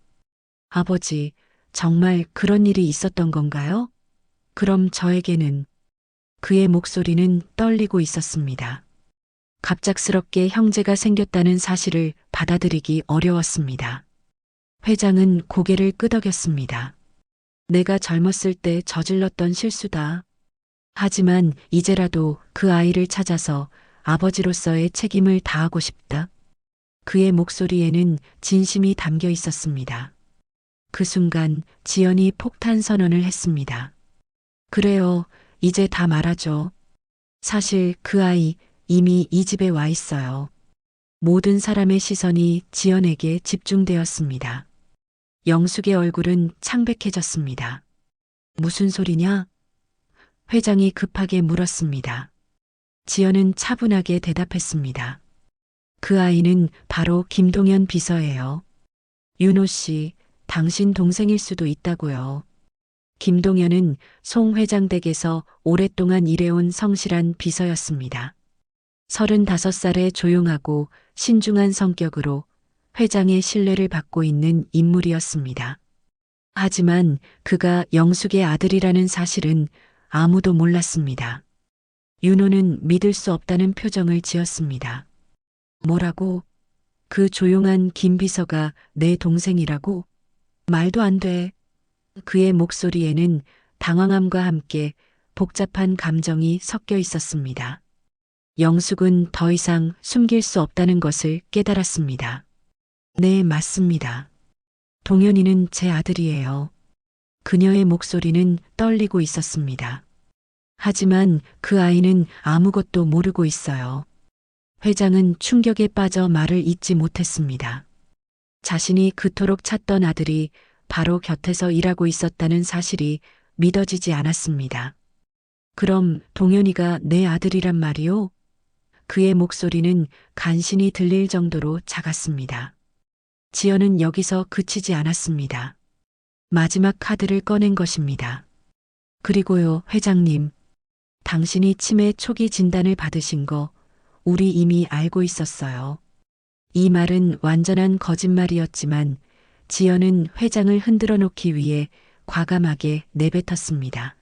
아버지, 정말 그런 일이 있었던 건가요? 그럼 저에게는. 그의 목소리는 떨리고 있었습니다. 갑작스럽게 형제가 생겼다는 사실을 받아들이기 어려웠습니다. 회장은 고개를 끄덕였습니다. 내가 젊었을 때 저질렀던 실수다. 하지만 이제라도 그 아이를 찾아서 아버지로서의 책임을 다하고 싶다. 그의 목소리에는 진심이 담겨 있었습니다. 그 순간 지연이 폭탄 선언을 했습니다. 그래요, 이제 다 말하죠. 사실 그 아이 이미 이 집에 와 있어요. 모든 사람의 시선이 지연에게 집중되었습니다. 영숙의 얼굴은 창백해졌습니다. 무슨 소리냐? 회장이 급하게 물었습니다. 지연은 차분하게 대답했습니다. 그 아이는 바로 김동현 비서예요. 윤호 씨, 당신 동생일 수도 있다고요. 김동현은 송 회장 댁에서 오랫동안 일해온 성실한 비서였습니다. 35살에 조용하고 신중한 성격으로 회장의 신뢰를 받고 있는 인물이었습니다. 하지만 그가 영숙의 아들이라는 사실은 아무도 몰랐습니다. 윤호는 믿을 수 없다는 표정을 지었습니다. 뭐라고? 그 조용한 김 비서가 내 동생이라고? 말도 안 돼. 그의 목소리에는 당황함과 함께 복잡한 감정이 섞여 있었습니다. 영숙은 더 이상 숨길 수 없다는 것을 깨달았습니다. 네, 맞습니다. 동현이는 제 아들이에요. 그녀의 목소리는 떨리고 있었습니다. 하지만 그 아이는 아무것도 모르고 있어요. 회장은 충격에 빠져 말을 잇지 못했습니다. 자신이 그토록 찾던 아들이 바로 곁에서 일하고 있었다는 사실이 믿어지지 않았습니다. 그럼 동현이가 내 아들이란 말이요? 그의 목소리는 간신히 들릴 정도로 작았습니다. 지연은 여기서 그치지 않았습니다. 마지막 카드를 꺼낸 것입니다. 그리고요, 회장님. 당신이 치매 초기 진단을 받으신 거 우리 이미 알고 있었어요. 이 말은 완전한 거짓말이었지만 지연은 회장을 흔들어 놓기 위해 과감하게 내뱉었습니다.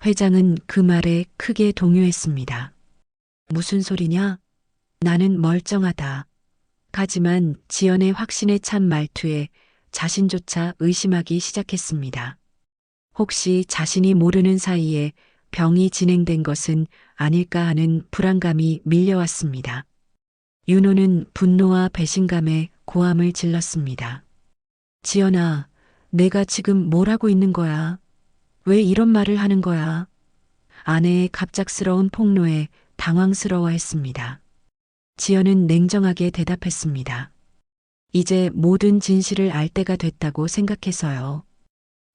회장은 그 말에 크게 동요했습니다. 무슨 소리냐? 나는 멀쩡하다. 하지만 지연의 확신에 찬 말투에 자신조차 의심하기 시작했습니다. 혹시 자신이 모르는 사이에 병이 진행된 것은 아닐까 하는 불안감이 밀려왔습니다. 윤호는 분노와 배신감에 고함을 질렀습니다. 지연아, 내가 지금 뭘 하고 있는 거야? 왜 이런 말을 하는 거야? 아내의 갑작스러운 폭로에 당황스러워했습니다. 지연은 냉정하게 대답했습니다. 이제 모든 진실을 알 때가 됐다고 생각해서요.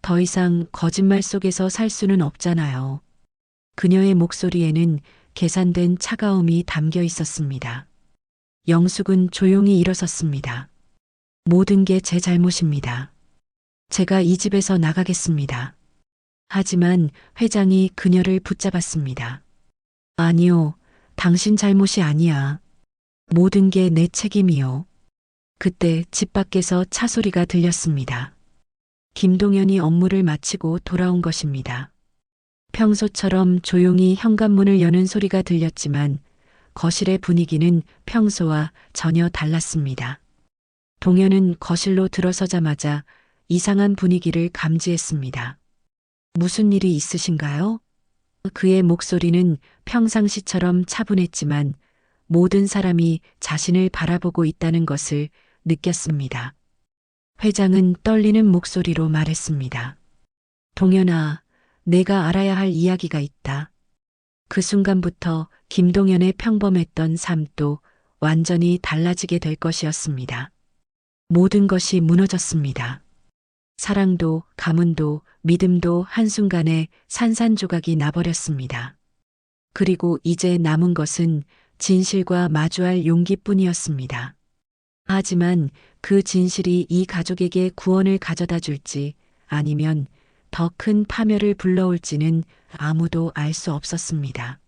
더 이상 거짓말 속에서 살 수는 없잖아요. 그녀의 목소리에는 계산된 차가움이 담겨 있었습니다. 영숙은 조용히 일어섰습니다. 모든 게 제 잘못입니다. 제가 이 집에서 나가겠습니다. 하지만 회장이 그녀를 붙잡았습니다. 아니요, 당신 잘못이 아니야. 모든 게 내 책임이요. 그때 집 밖에서 차 소리가 들렸습니다. 김동현이 업무를 마치고 돌아온 것입니다. 평소처럼 조용히 현관문을 여는 소리가 들렸지만 거실의 분위기는 평소와 전혀 달랐습니다. 동현은 거실로 들어서자마자 이상한 분위기를 감지했습니다. 무슨 일이 있으신가요? 그의 목소리는 평상시처럼 차분했지만 모든 사람이 자신을 바라보고 있다는 것을 느꼈습니다. 회장은 떨리는 목소리로 말했습니다. 동현아, 내가 알아야 할 이야기가 있다. 그 순간부터 김동현의 평범했던 삶도 완전히 달라지게 될 것이었습니다. 모든 것이 무너졌습니다. 사랑도, 가문도, 믿음도 한순간에 산산조각이 나버렸습니다. 그리고 이제 남은 것은 진실과 마주할 용기뿐이었습니다. 하지만 그 진실이 이 가족에게 구원을 가져다 줄지 아니면 더 큰 파멸을 불러올지는 아무도 알 수 없었습니다.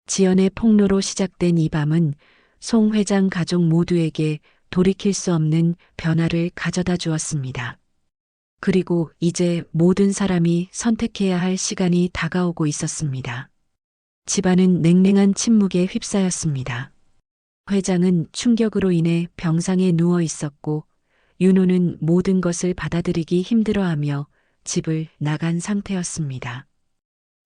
지연의 폭로로 시작된 이 밤은 송 회장 가족 모두에게 돌이킬 수 없는 변화를 가져다 주었습니다. 그리고 이제 모든 사람이 선택해야 할 시간이 다가오고 있었습니다. 집안은 냉랭한 침묵에 휩싸였습니다. 회장은 충격으로 인해 병상에 누워 있었고 윤호는 모든 것을 받아들이기 힘들어하며 집을 나간 상태였습니다.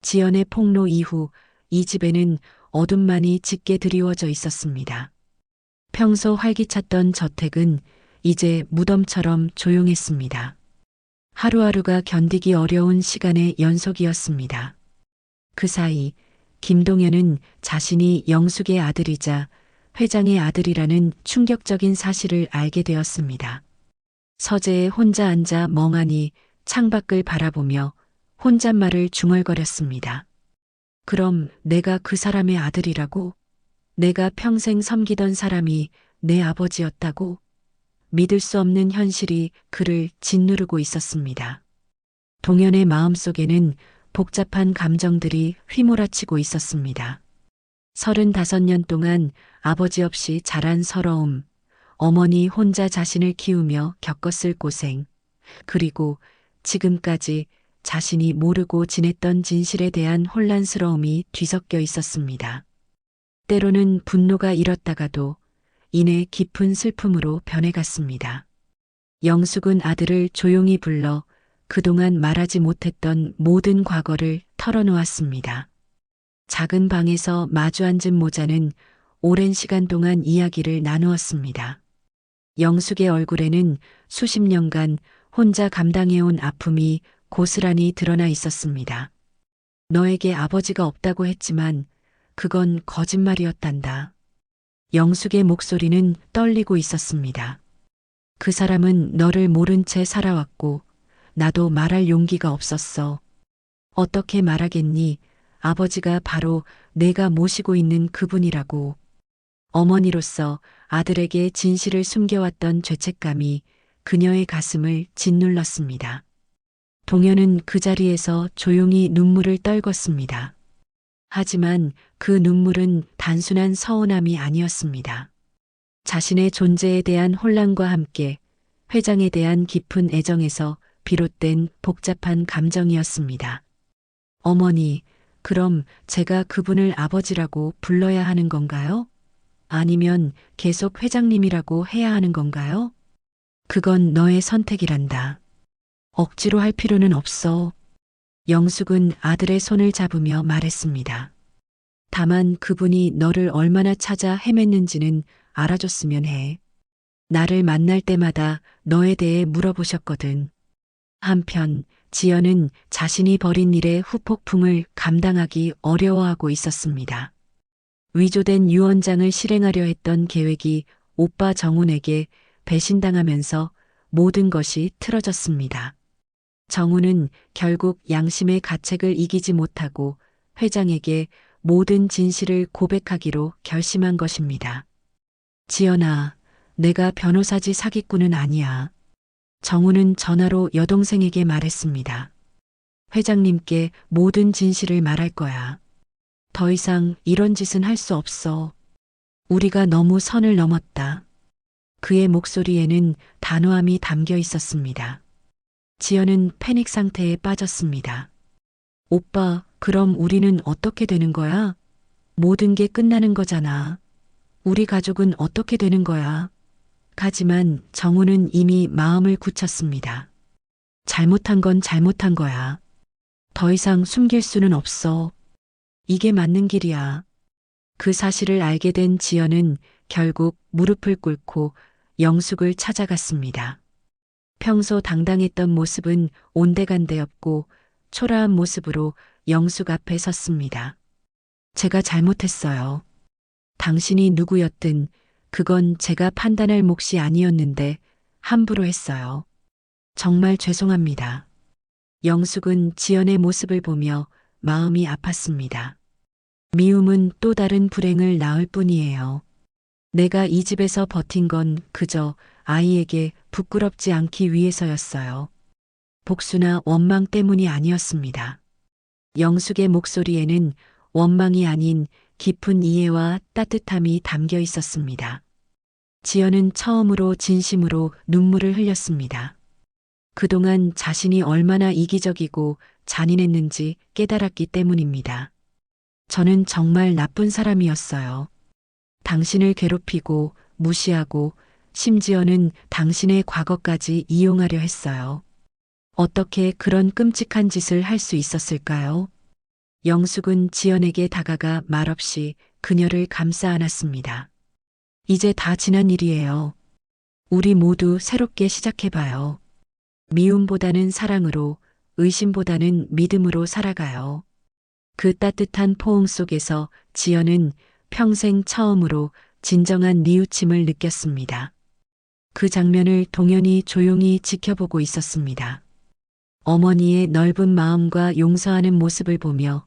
지연의 폭로 이후 이 집에는 어둠만이 짙게 드리워져 있었습니다. 평소 활기찼던 저택은 이제 무덤처럼 조용했습니다. 하루하루가 견디기 어려운 시간의 연속이었습니다. 그 사이 김동현은 자신이 영숙의 아들이자 회장의 아들이라는 충격적인 사실을 알게 되었습니다. 서재에 혼자 앉아 멍하니 창밖을 바라보며 혼잣말을 중얼거렸습니다. 그럼 내가 그 사람의 아들이라고? 내가 평생 섬기던 사람이 내 아버지였다고? 믿을 수 없는 현실이 그를 짓누르고 있었습니다. 동현의 마음속에는 복잡한 감정들이 휘몰아치고 있었습니다. 35년 동안 아버지 없이 자란 서러움, 어머니 혼자 자신을 키우며 겪었을 고생, 그리고 지금까지 자신이 모르고 지냈던 진실에 대한 혼란스러움이 뒤섞여 있었습니다. 때로는 분노가 일었다가도 이내 깊은 슬픔으로 변해갔습니다. 영숙은 아들을 조용히 불러 그동안 말하지 못했던 모든 과거를 털어놓았습니다. 작은 방에서 마주 앉은 모자는 오랜 시간 동안 이야기를 나누었습니다. 영숙의 얼굴에는 수십 년간 혼자 감당해온 아픔이 고스란히 드러나 있었습니다. 너에게 아버지가 없다고 했지만 그건 거짓말이었단다. 영숙의 목소리는 떨리고 있었습니다. 그 사람은 너를 모른 채 살아왔고 나도 말할 용기가 없었어. 어떻게 말하겠니? 아버지가 바로 내가 모시고 있는 그분이라고. 어머니로서 아들에게 진실을 숨겨왔던 죄책감이 그녀의 가슴을 짓눌렀습니다. 동현은 그 자리에서 조용히 눈물을 떨궜습니다. 하지만 그 눈물은 단순한 서운함이 아니었습니다. 자신의 존재에 대한 혼란과 함께 회장에 대한 깊은 애정에서 비롯된 복잡한 감정이었습니다. 어머니, 그럼 제가 그분을 아버지라고 불러야 하는 건가요? 아니면 계속 회장님이라고 해야 하는 건가요? 그건 너의 선택이란다. 억지로 할 필요는 없어. 영숙은 아들의 손을 잡으며 말했습니다. 다만 그분이 너를 얼마나 찾아 헤맸는지는 알아줬으면 해. 나를 만날 때마다 너에 대해 물어보셨거든. 한편 지연은 자신이 벌인 일의 후폭풍을 감당하기 어려워하고 있었습니다. 위조된 유언장을 실행하려 했던 계획이 오빠 정훈에게 배신당하면서 모든 것이 틀어졌습니다. 정훈은 결국 양심의 가책을 이기지 못하고 회장에게 모든 진실을 고백하기로 결심한 것입니다. 지연아, 내가 변호사지 사기꾼은 아니야. 정훈은 전화로 여동생에게 말했습니다. 회장님께 모든 진실을 말할 거야. 더 이상 이런 짓은 할 수 없어. 우리가 너무 선을 넘었다. 그의 목소리에는 단호함이 담겨 있었습니다. 지연은 패닉 상태에 빠졌습니다. 오빠, 그럼 우리는 어떻게 되는 거야? 모든 게 끝나는 거잖아. 우리 가족은 어떻게 되는 거야? 하지만 정우는 이미 마음을 굳혔습니다. 잘못한 건 잘못한 거야. 더 이상 숨길 수는 없어. 이게 맞는 길이야. 그 사실을 알게 된 지연은 결국 무릎을 꿇고 영숙을 찾아갔습니다. 평소 당당했던 모습은 온데간데없고 초라한 모습으로 영숙 앞에 섰습니다. 제가 잘못했어요. 당신이 누구였든 그건 제가 판단할 몫이 아니었는데 함부로 했어요. 정말 죄송합니다. 영숙은 지연의 모습을 보며 마음이 아팠습니다. 미움은 또 다른 불행을 낳을 뿐이에요. 내가 이 집에서 버틴 건 그저 아이에게 부끄럽지 않기 위해서였어요. 복수나 원망 때문이 아니었습니다. 영숙의 목소리에는 원망이 아닌 깊은 이해와 따뜻함이 담겨 있었습니다. 지연은 처음으로 진심으로 눈물을 흘렸습니다. 그동안 자신이 얼마나 이기적이고 잔인했는지 깨달았기 때문입니다. 저는 정말 나쁜 사람이었어요. 당신을 괴롭히고 무시하고 심지어는 당신의 과거까지 이용하려 했어요. 어떻게 그런 끔찍한 짓을 할 수 있었을까요? 영숙은 지연에게 다가가 말없이 그녀를 감싸 안았습니다. 이제 다 지난 일이에요. 우리 모두 새롭게 시작해봐요. 미움보다는 사랑으로, 의심보다는 믿음으로 살아가요. 그 따뜻한 포옹 속에서 지연은 평생 처음으로 진정한 뉘우침을 느꼈습니다. 그 장면을 동현이 조용히 지켜보고 있었습니다. 어머니의 넓은 마음과 용서하는 모습을 보며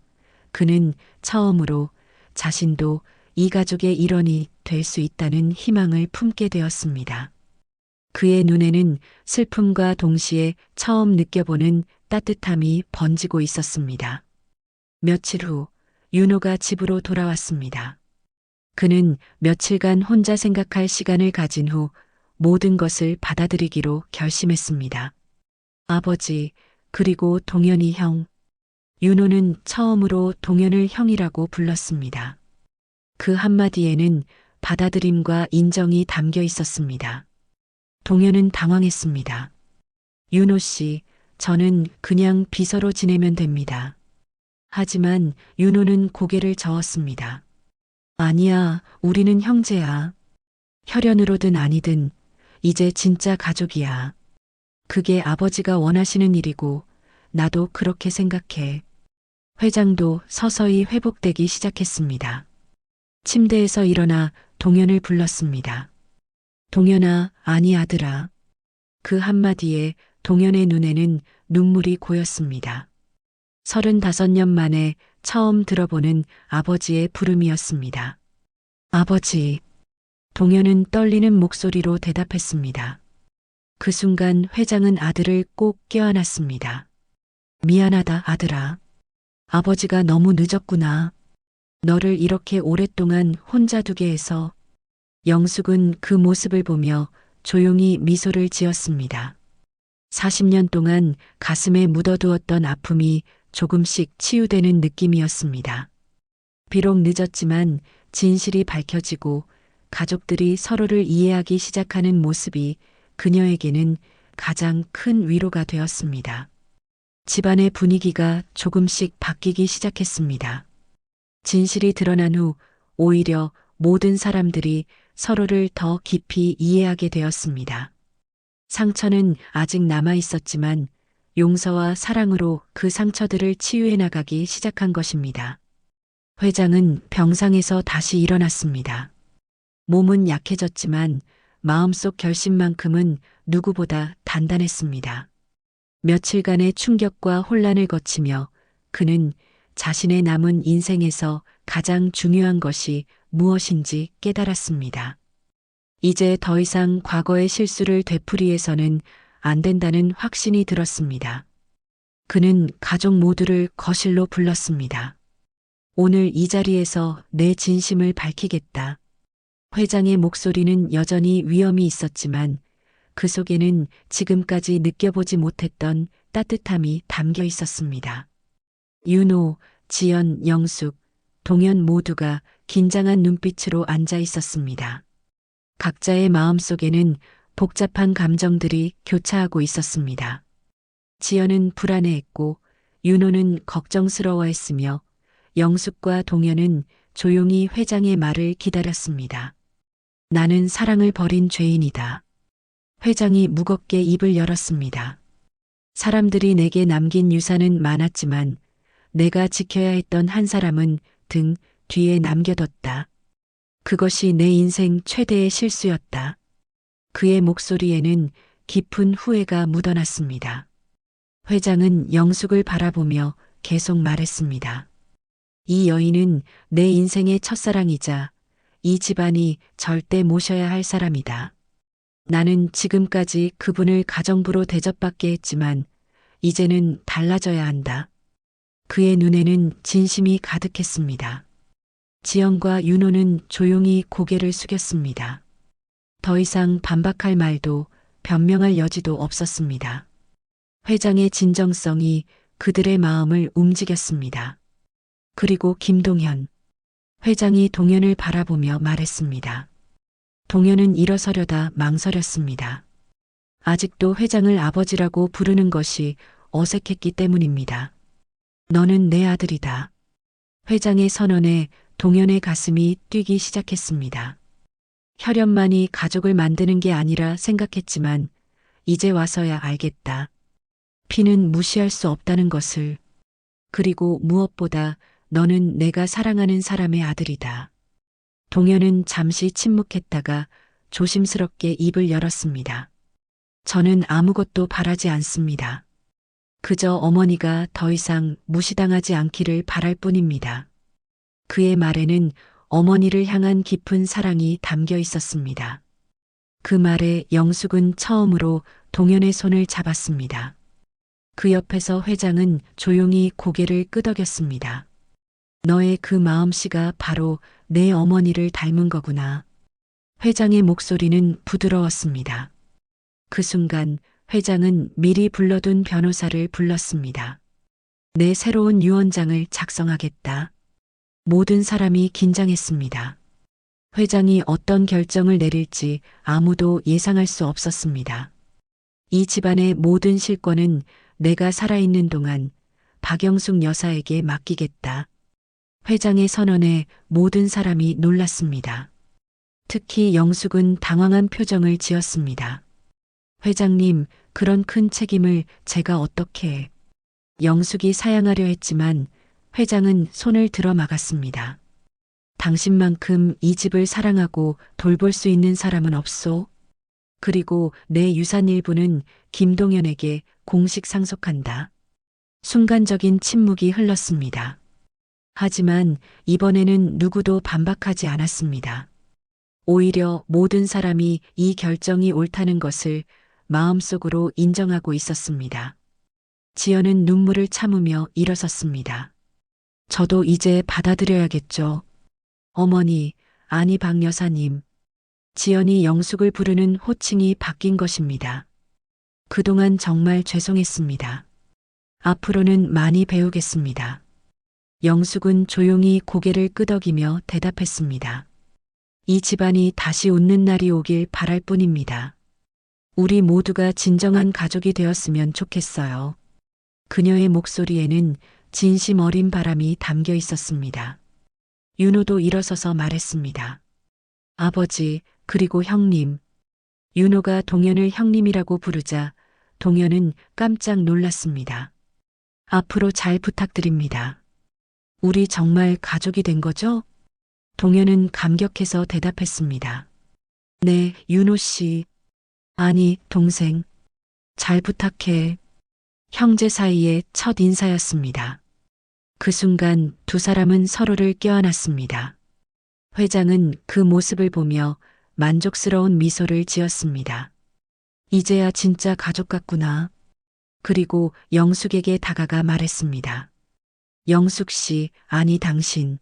그는 처음으로 자신도 이 가족의 일원이 될 수 있다는 희망을 품게 되었습니다. 그의 눈에는 슬픔과 동시에 처음 느껴보는 따뜻함이 번지고 있었습니다. 며칠 후 윤호가 집으로 돌아왔습니다. 그는 며칠간 혼자 생각할 시간을 가진 후 모든 것을 받아들이기로 결심했습니다. 아버지, 그리고 동현이 형. 윤호는 처음으로 동현을 형이라고 불렀습니다. 그 한마디에는 받아들임과 인정이 담겨 있었습니다. 동현은 당황했습니다. 윤호 씨, 저는 그냥 비서로 지내면 됩니다. 하지만 윤호는 고개를 저었습니다. 아니야, 우리는 형제야. 혈연으로든 아니든 이제 진짜 가족이야. 그게 아버지가 원하시는 일이고 나도 그렇게 생각해. 회장도 서서히 회복되기 시작했습니다. 침대에서 일어나 동현을 불렀습니다. 동현아, 아니 아들아. 그 한마디에 동현의 눈에는 눈물이 고였습니다. 35년 만에 처음 들어보는 아버지의 부름이었습니다. 아버지. 동현은 떨리는 목소리로 대답했습니다. 그 순간 회장은 아들을 꼭 껴안았습니다. 미안하다, 아들아. 아버지가 너무 늦었구나. 너를 이렇게 오랫동안 혼자 두게 해서. 영숙은 그 모습을 보며 조용히 미소를 지었습니다. 40년 동안 가슴에 묻어두었던 아픔이 조금씩 치유되는 느낌이었습니다. 비록 늦었지만 진실이 밝혀지고 가족들이 서로를 이해하기 시작하는 모습이 그녀에게는 가장 큰 위로가 되었습니다. 집안의 분위기가 조금씩 바뀌기 시작했습니다. 진실이 드러난 후 오히려 모든 사람들이 서로를 더 깊이 이해하게 되었습니다. 상처는 아직 남아 있었지만 용서와 사랑으로 그 상처들을 치유해 나가기 시작한 것입니다. 회장은 병상에서 다시 일어났습니다. 몸은 약해졌지만 마음속 결심만큼은 누구보다 단단했습니다. 며칠간의 충격과 혼란을 거치며 그는 자신의 남은 인생에서 가장 중요한 것이 무엇인지 깨달았습니다. 이제 더 이상 과거의 실수를 되풀이해서는 안 된다는 확신이 들었습니다. 그는 가족 모두를 거실로 불렀습니다. 오늘 이 자리에서 내 진심을 밝히겠다. 회장의 목소리는 여전히 위엄이 있었지만 그 속에는 지금까지 느껴보지 못했던 따뜻함이 담겨 있었습니다. 윤호, 지연, 영숙, 동현 모두가 긴장한 눈빛으로 앉아 있었습니다. 각자의 마음속에는 복잡한 감정들이 교차하고 있었습니다. 지연은 불안해했고 윤호는 걱정스러워했으며 영숙과 동현은 조용히 회장의 말을 기다렸습니다. 나는 사랑을 버린 죄인이다. 회장이 무겁게 입을 열었습니다. 사람들이 내게 남긴 유산은 많았지만 내가 지켜야 했던 한 사람은 등 뒤에 남겨뒀다. 그것이 내 인생 최대의 실수였다. 그의 목소리에는 깊은 후회가 묻어났습니다. 회장은 영숙을 바라보며 계속 말했습니다. 이 여인은 내 인생의 첫사랑이자 이 집안이 절대 모셔야 할 사람이다. 나는 지금까지 그분을 가정부로 대접받게 했지만 이제는 달라져야 한다. 그의 눈에는 진심이 가득했습니다. 지연과 윤호는 조용히 고개를 숙였습니다. 더 이상 반박할 말도 변명할 여지도 없었습니다. 회장의 진정성이 그들의 마음을 움직였습니다. 그리고 김동현. 회장이 동현을 바라보며 말했습니다. 동현은 일어서려다 망설였습니다. 아직도 회장을 아버지라고 부르는 것이 어색했기 때문입니다. 너는 내 아들이다. 회장의 선언에 동현의 가슴이 뛰기 시작했습니다. 혈연만이 가족을 만드는 게 아니라 생각했지만 이제 와서야 알겠다. 피는 무시할 수 없다는 것을. 그리고 무엇보다 너는 내가 사랑하는 사람의 아들이다. 동현은 잠시 침묵했다가 조심스럽게 입을 열었습니다. 저는 아무것도 바라지 않습니다. 그저 어머니가 더 이상 무시당하지 않기를 바랄 뿐입니다. 그의 말에는 어머니를 향한 깊은 사랑이 담겨 있었습니다. 그 말에 영숙은 처음으로 동현의 손을 잡았습니다. 그 옆에서 회장은 조용히 고개를 끄덕였습니다. 너의 그 마음씨가 바로 내 어머니를 닮은 거구나. 회장의 목소리는 부드러웠습니다. 그 순간 회장은 미리 불러둔 변호사를 불렀습니다. 내 새로운 유언장을 작성하겠다. 모든 사람이 긴장했습니다. 회장이 어떤 결정을 내릴지 아무도 예상할 수 없었습니다. 이 집안의 모든 실권은 내가 살아있는 동안 박영숙 여사에게 맡기겠다. 회장의 선언에 모든 사람이 놀랐습니다. 특히 영숙은 당황한 표정을 지었습니다. 회장님, 그런 큰 책임을 제가 어떻게... 영숙이 사양하려 했지만 회장은 손을 들어 막았습니다. 당신만큼 이 집을 사랑하고 돌볼 수 있는 사람은 없소. 그리고 내 유산 일부는 김동현에게 공식 상속한다. 순간적인 침묵이 흘렀습니다. 하지만 이번에는 누구도 반박하지 않았습니다. 오히려 모든 사람이 이 결정이 옳다는 것을 마음속으로 인정하고 있었습니다. 지연은 눈물을 참으며 일어섰습니다. 저도 이제 받아들여야겠죠. 어머니, 아니 박 여사님. 지연이 영숙을 부르는 호칭이 바뀐 것입니다. 그동안 정말 죄송했습니다. 앞으로는 많이 배우겠습니다. 영숙은 조용히 고개를 끄덕이며 대답했습니다. 이 집안이 다시 웃는 날이 오길 바랄 뿐입니다. 우리 모두가 진정한 가족이 되었으면 좋겠어요. 그녀의 목소리에는 진심 어린 바람이 담겨 있었습니다. 윤호도 일어서서 말했습니다. 아버지, 그리고 형님. 윤호가 동현을 형님이라고 부르자 동현은 깜짝 놀랐습니다. 앞으로 잘 부탁드립니다. 우리 정말 가족이 된 거죠? 동현은 감격해서 대답했습니다. 네, 윤호 씨. 아니, 동생. 잘 부탁해. 형제 사이의 첫 인사였습니다. 그 순간 두 사람은 서로를 껴안았습니다. 회장은 그 모습을 보며 만족스러운 미소를 지었습니다. 이제야 진짜 가족 같구나. 그리고 영숙에게 다가가 말했습니다. 영숙 씨, 아니 당신.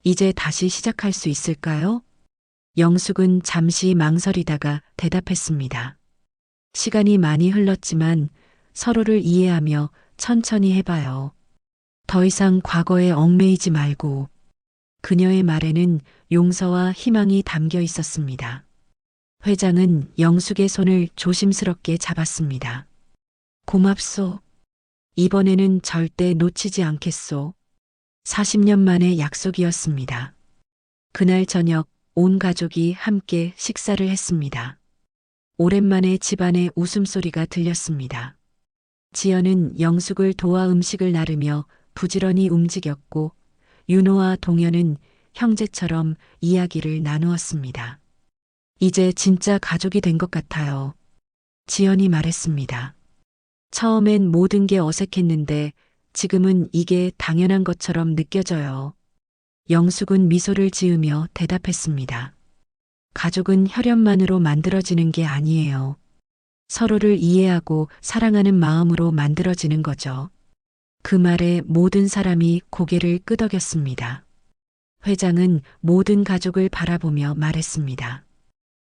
이제 다시 시작할 수 있을까요? 영숙은 잠시 망설이다가 대답했습니다. 시간이 많이 흘렀지만 서로를 이해하며 천천히 해봐요. 더 이상 과거에 얽매이지 말고. 그녀의 말에는 용서와 희망이 담겨 있었습니다. 회장은 영숙의 손을 조심스럽게 잡았습니다. 고맙소. 이번에는 절대 놓치지 않겠소. 40년 만의 약속이었습니다. 그날 저녁 온 가족이 함께 식사를 했습니다. 오랜만에 집안의 웃음소리가 들렸습니다. 지연은 영숙을 도와 음식을 나르며 부지런히 움직였고 윤호와 동현은 형제처럼 이야기를 나누었습니다. 이제 진짜 가족이 된 것 같아요. 지연이 말했습니다. 처음엔 모든 게 어색했는데 지금은 이게 당연한 것처럼 느껴져요. 영숙은 미소를 지으며 대답했습니다. 가족은 혈연만으로 만들어지는 게 아니에요. 서로를 이해하고 사랑하는 마음으로 만들어지는 거죠. 그 말에 모든 사람이 고개를 끄덕였습니다. 회장은 모든 가족을 바라보며 말했습니다.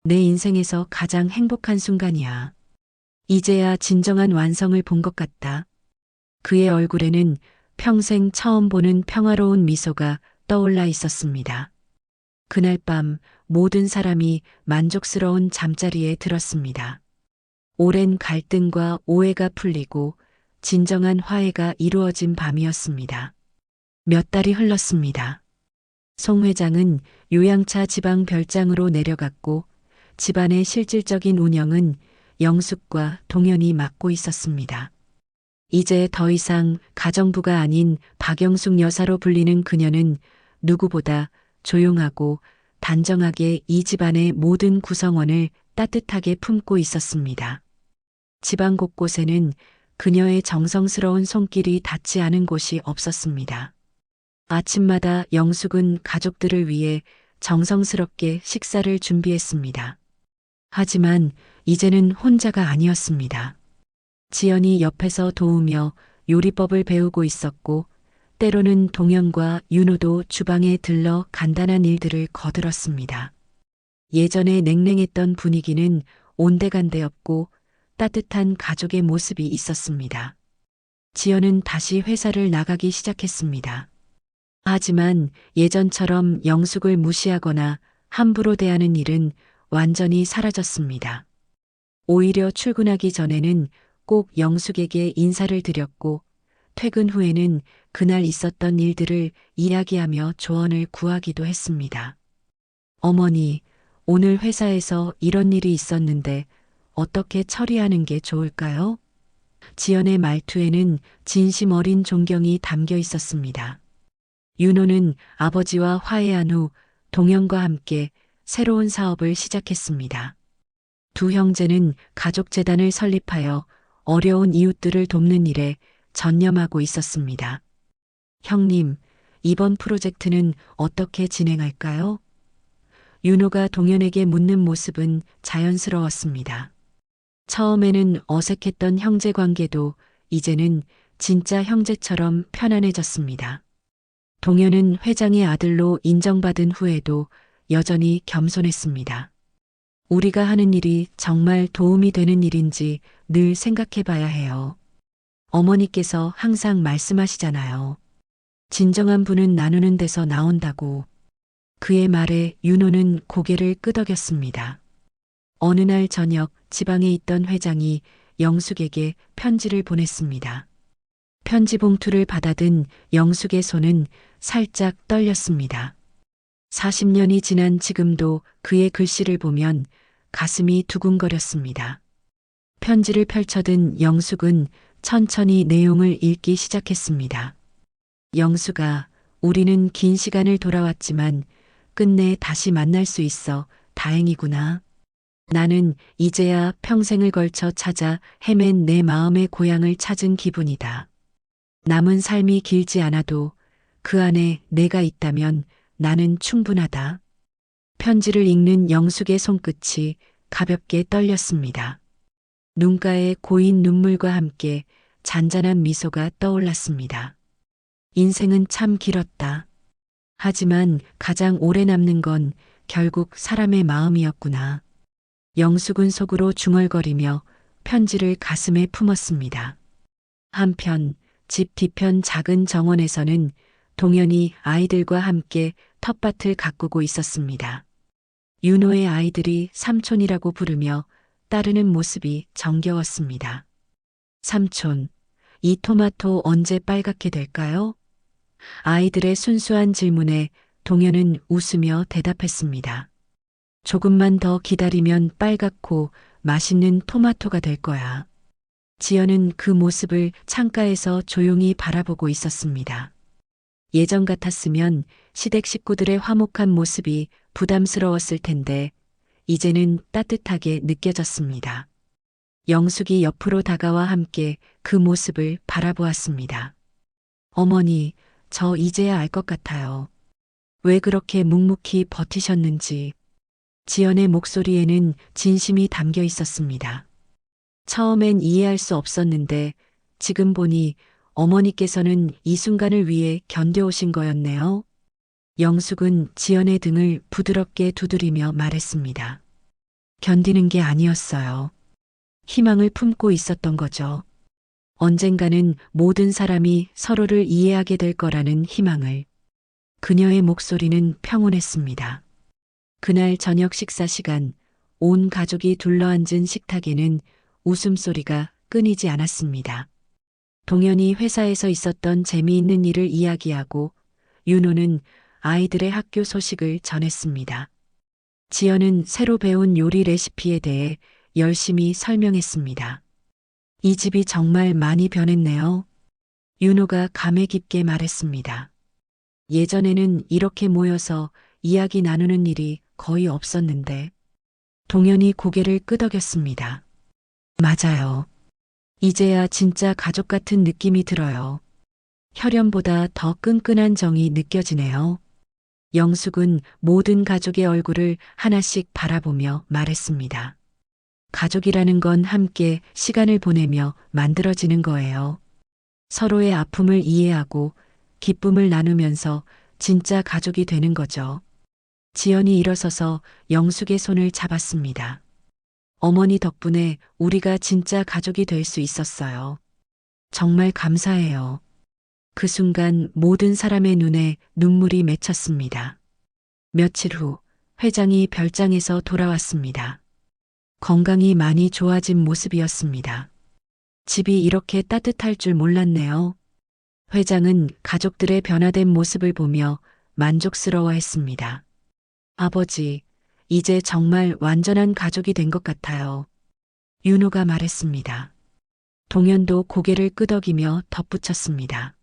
내 인생에서 가장 행복한 순간이야. 이제야 진정한 완성을 본 것 같다. 그의 얼굴에는 평생 처음 보는 평화로운 미소가 떠올라 있었습니다. 그날 밤 모든 사람이 만족스러운 잠자리에 들었습니다. 오랜 갈등과 오해가 풀리고 진정한 화해가 이루어진 밤이었습니다. 몇 달이 흘렀습니다. 송 회장은 요양차 지방 별장으로 내려갔고 집안의 실질적인 운영은 영숙과 동현이 맡고 있었습니다. 이제 더 이상 가정부가 아닌 박영숙 여사로 불리는 그녀는 누구보다 조용하고 단정하게 이 집안의 모든 구성원을 따뜻하게 품고 있었습니다. 집안 곳곳에는 그녀의 정성스러운 손길이 닿지 않은 곳이 없었습니다. 아침마다 영숙은 가족들을 위해 정성스럽게 식사를 준비했습니다. 하지만 이제는 혼자가 아니었습니다. 지연이 옆에서 도우며 요리법을 배우고 있었고, 때로는 동현과 윤호도 주방에 들러 간단한 일들을 거들었습니다. 예전에 냉랭했던 분위기는 온데간데없고 따뜻한 가족의 모습이 있었습니다. 지연은 다시 회사를 나가기 시작했습니다. 하지만 예전처럼 영숙을 무시하거나 함부로 대하는 일은 완전히 사라졌습니다. 오히려 출근하기 전에는 꼭 영숙에게 인사를 드렸고, 퇴근 후에는 그날 있었던 일들을 이야기하며 조언을 구하기도 했습니다. 어머니, 오늘 회사에서 이런 일이 있었는데 어떻게 처리하는 게 좋을까요? 지연의 말투에는 진심 어린 존경이 담겨 있었습니다. 윤호는 아버지와 화해한 후 동현과 함께 새로운 사업을 시작했습니다. 두 형제는 가족재단을 설립하여 어려운 이웃들을 돕는 일에 전념하고 있었습니다. 형님, 이번 프로젝트는 어떻게 진행할까요? 윤호가 동현에게 묻는 모습은 자연스러웠습니다. 처음에는 어색했던 형제 관계도 이제는 진짜 형제처럼 편안해졌습니다. 동현은 회장의 아들로 인정받은 후에도 여전히 겸손했습니다. 우리가 하는 일이 정말 도움이 되는 일인지 늘 생각해 봐야 해요. 어머니께서 항상 말씀하시잖아요. 진정한 분은 나누는 데서 나온다고. 그의 말에 윤호는 고개를 끄덕였습니다. 어느 날 저녁 지방에 있던 회장이 영숙에게 편지를 보냈습니다. 편지 봉투를 받아든 영숙의 손은 살짝 떨렸습니다. 40년이 지난 지금도 그의 글씨를 보면 가슴이 두근거렸습니다. 편지를 펼쳐든 영숙은 천천히 내용을 읽기 시작했습니다. 영숙아, 우리는 긴 시간을 돌아왔지만 끝내 다시 만날 수 있어 다행이구나. 나는 이제야 평생을 걸쳐 찾아 헤맨 내 마음의 고향을 찾은 기분이다. 남은 삶이 길지 않아도 그 안에 내가 있다면 나는 충분하다. 편지를 읽는 영숙의 손끝이 가볍게 떨렸습니다. 눈가에 고인 눈물과 함께 잔잔한 미소가 떠올랐습니다. 인생은 참 길었다. 하지만 가장 오래 남는 건 결국 사람의 마음이었구나. 영숙은 속으로 중얼거리며 편지를 가슴에 품었습니다. 한편 집 뒤편 작은 정원에서는 동현이 아이들과 함께 텃밭을 가꾸고 있었습니다. 윤호의 아이들이 삼촌이라고 부르며 따르는 모습이 정겨웠습니다. 삼촌, 이 토마토 언제 빨갛게 될까요? 아이들의 순수한 질문에 동현은 웃으며 대답했습니다. 조금만 더 기다리면 빨갛고 맛있는 토마토가 될 거야. 지연은 그 모습을 창가에서 조용히 바라보고 있었습니다. 예전 같았으면 시댁 식구들의 화목한 모습이 부담스러웠을 텐데 이제는 따뜻하게 느껴졌습니다. 영숙이 옆으로 다가와 함께 그 모습을 바라보았습니다. 어머니, 저 이제야 알 것 같아요. 왜 그렇게 묵묵히 버티셨는지. 지연의 목소리에는 진심이 담겨 있었습니다. 처음엔 이해할 수 없었는데 지금 보니 어머니께서는 이 순간을 위해 견뎌오신 거였네요. 영숙은 지연의 등을 부드럽게 두드리며 말했습니다. 견디는 게 아니었어요. 희망을 품고 있었던 거죠. 언젠가는 모든 사람이 서로를 이해하게 될 거라는 희망을. 그녀의 목소리는 평온했습니다. 그날 저녁 식사 시간, 온 가족이 둘러앉은 식탁에는 웃음소리가 끊이지 않았습니다. 동현이 회사에서 있었던 재미있는 일을 이야기하고 윤호는 아이들의 학교 소식을 전했습니다. 지연은 새로 배운 요리 레시피에 대해 열심히 설명했습니다. 이 집이 정말 많이 변했네요. 윤호가 감회 깊게 말했습니다. 예전에는 이렇게 모여서 이야기 나누는 일이 거의 없었는데 동현이 고개를 끄덕였습니다. 맞아요. 이제야 진짜 가족 같은 느낌이 들어요. 혈연보다 더 끈끈한 정이 느껴지네요. 영숙은 모든 가족의 얼굴을 하나씩 바라보며 말했습니다. 가족이라는 건 함께 시간을 보내며 만들어지는 거예요. 서로의 아픔을 이해하고 기쁨을 나누면서 진짜 가족이 되는 거죠. 지연이 일어서서 영숙의 손을 잡았습니다. 어머니 덕분에 우리가 진짜 가족이 될 수 있었어요. 정말 감사해요. 그 순간 모든 사람의 눈에 눈물이 맺혔습니다. 며칠 후 회장이 별장에서 돌아왔습니다. 건강이 많이 좋아진 모습이었습니다. 집이 이렇게 따뜻할 줄 몰랐네요. 회장은 가족들의 변화된 모습을 보며 만족스러워했습니다. 아버지, 이제 정말 완전한 가족이 된 것 같아요. 윤호가 말했습니다. 동현도 고개를 끄덕이며 덧붙였습니다.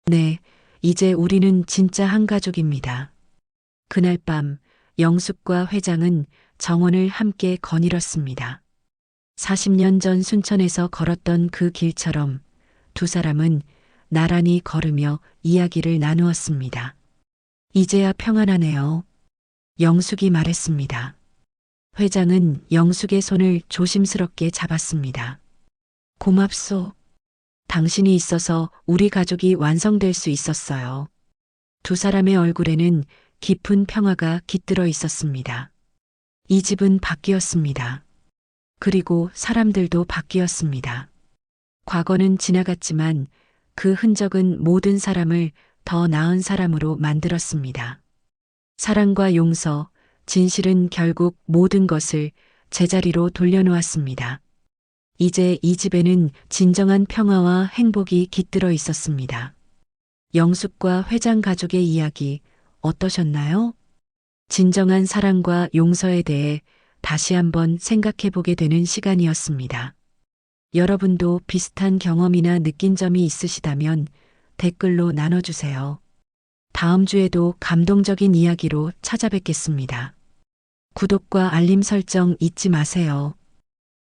네, 이제 우리는 진짜 한 가족입니다. 그날 밤 영숙과 회장은 정원을 함께 거닐었습니다. 40년 전 순천에서 걸었던 그 길처럼 두 사람은 나란히 걸으며 이야기를 나누었습니다. 이제야 평안하네요. 영숙이 말했습니다. 회장은 영숙의 손을 조심스럽게 잡았습니다. 고맙소. 당신이 있어서 우리 가족이 완성될 수 있었어요. 두 사람의 얼굴에는 깊은 평화가 깃들어 있었습니다. 이 집은 바뀌었습니다. 그리고 사람들도 바뀌었습니다. 과거는 지나갔지만 그 흔적은 모든 사람을 더 나은 사람으로 만들었습니다. 사랑과 용서, 진실은 결국 모든 것을 제자리로 돌려놓았습니다. 이제 이 집에는 진정한 평화와 행복이 깃들어 있었습니다. 영숙과 회장 가족의 이야기 어떠셨나요? 진정한 사랑과 용서에 대해 다시 한번 생각해 보게 되는 시간이었습니다. 여러분도 비슷한 경험이나 느낀 점이 있으시다면 댓글로 나눠주세요. 다음 주에도 감동적인 이야기로 찾아뵙겠습니다. 구독과 알림 설정 잊지 마세요.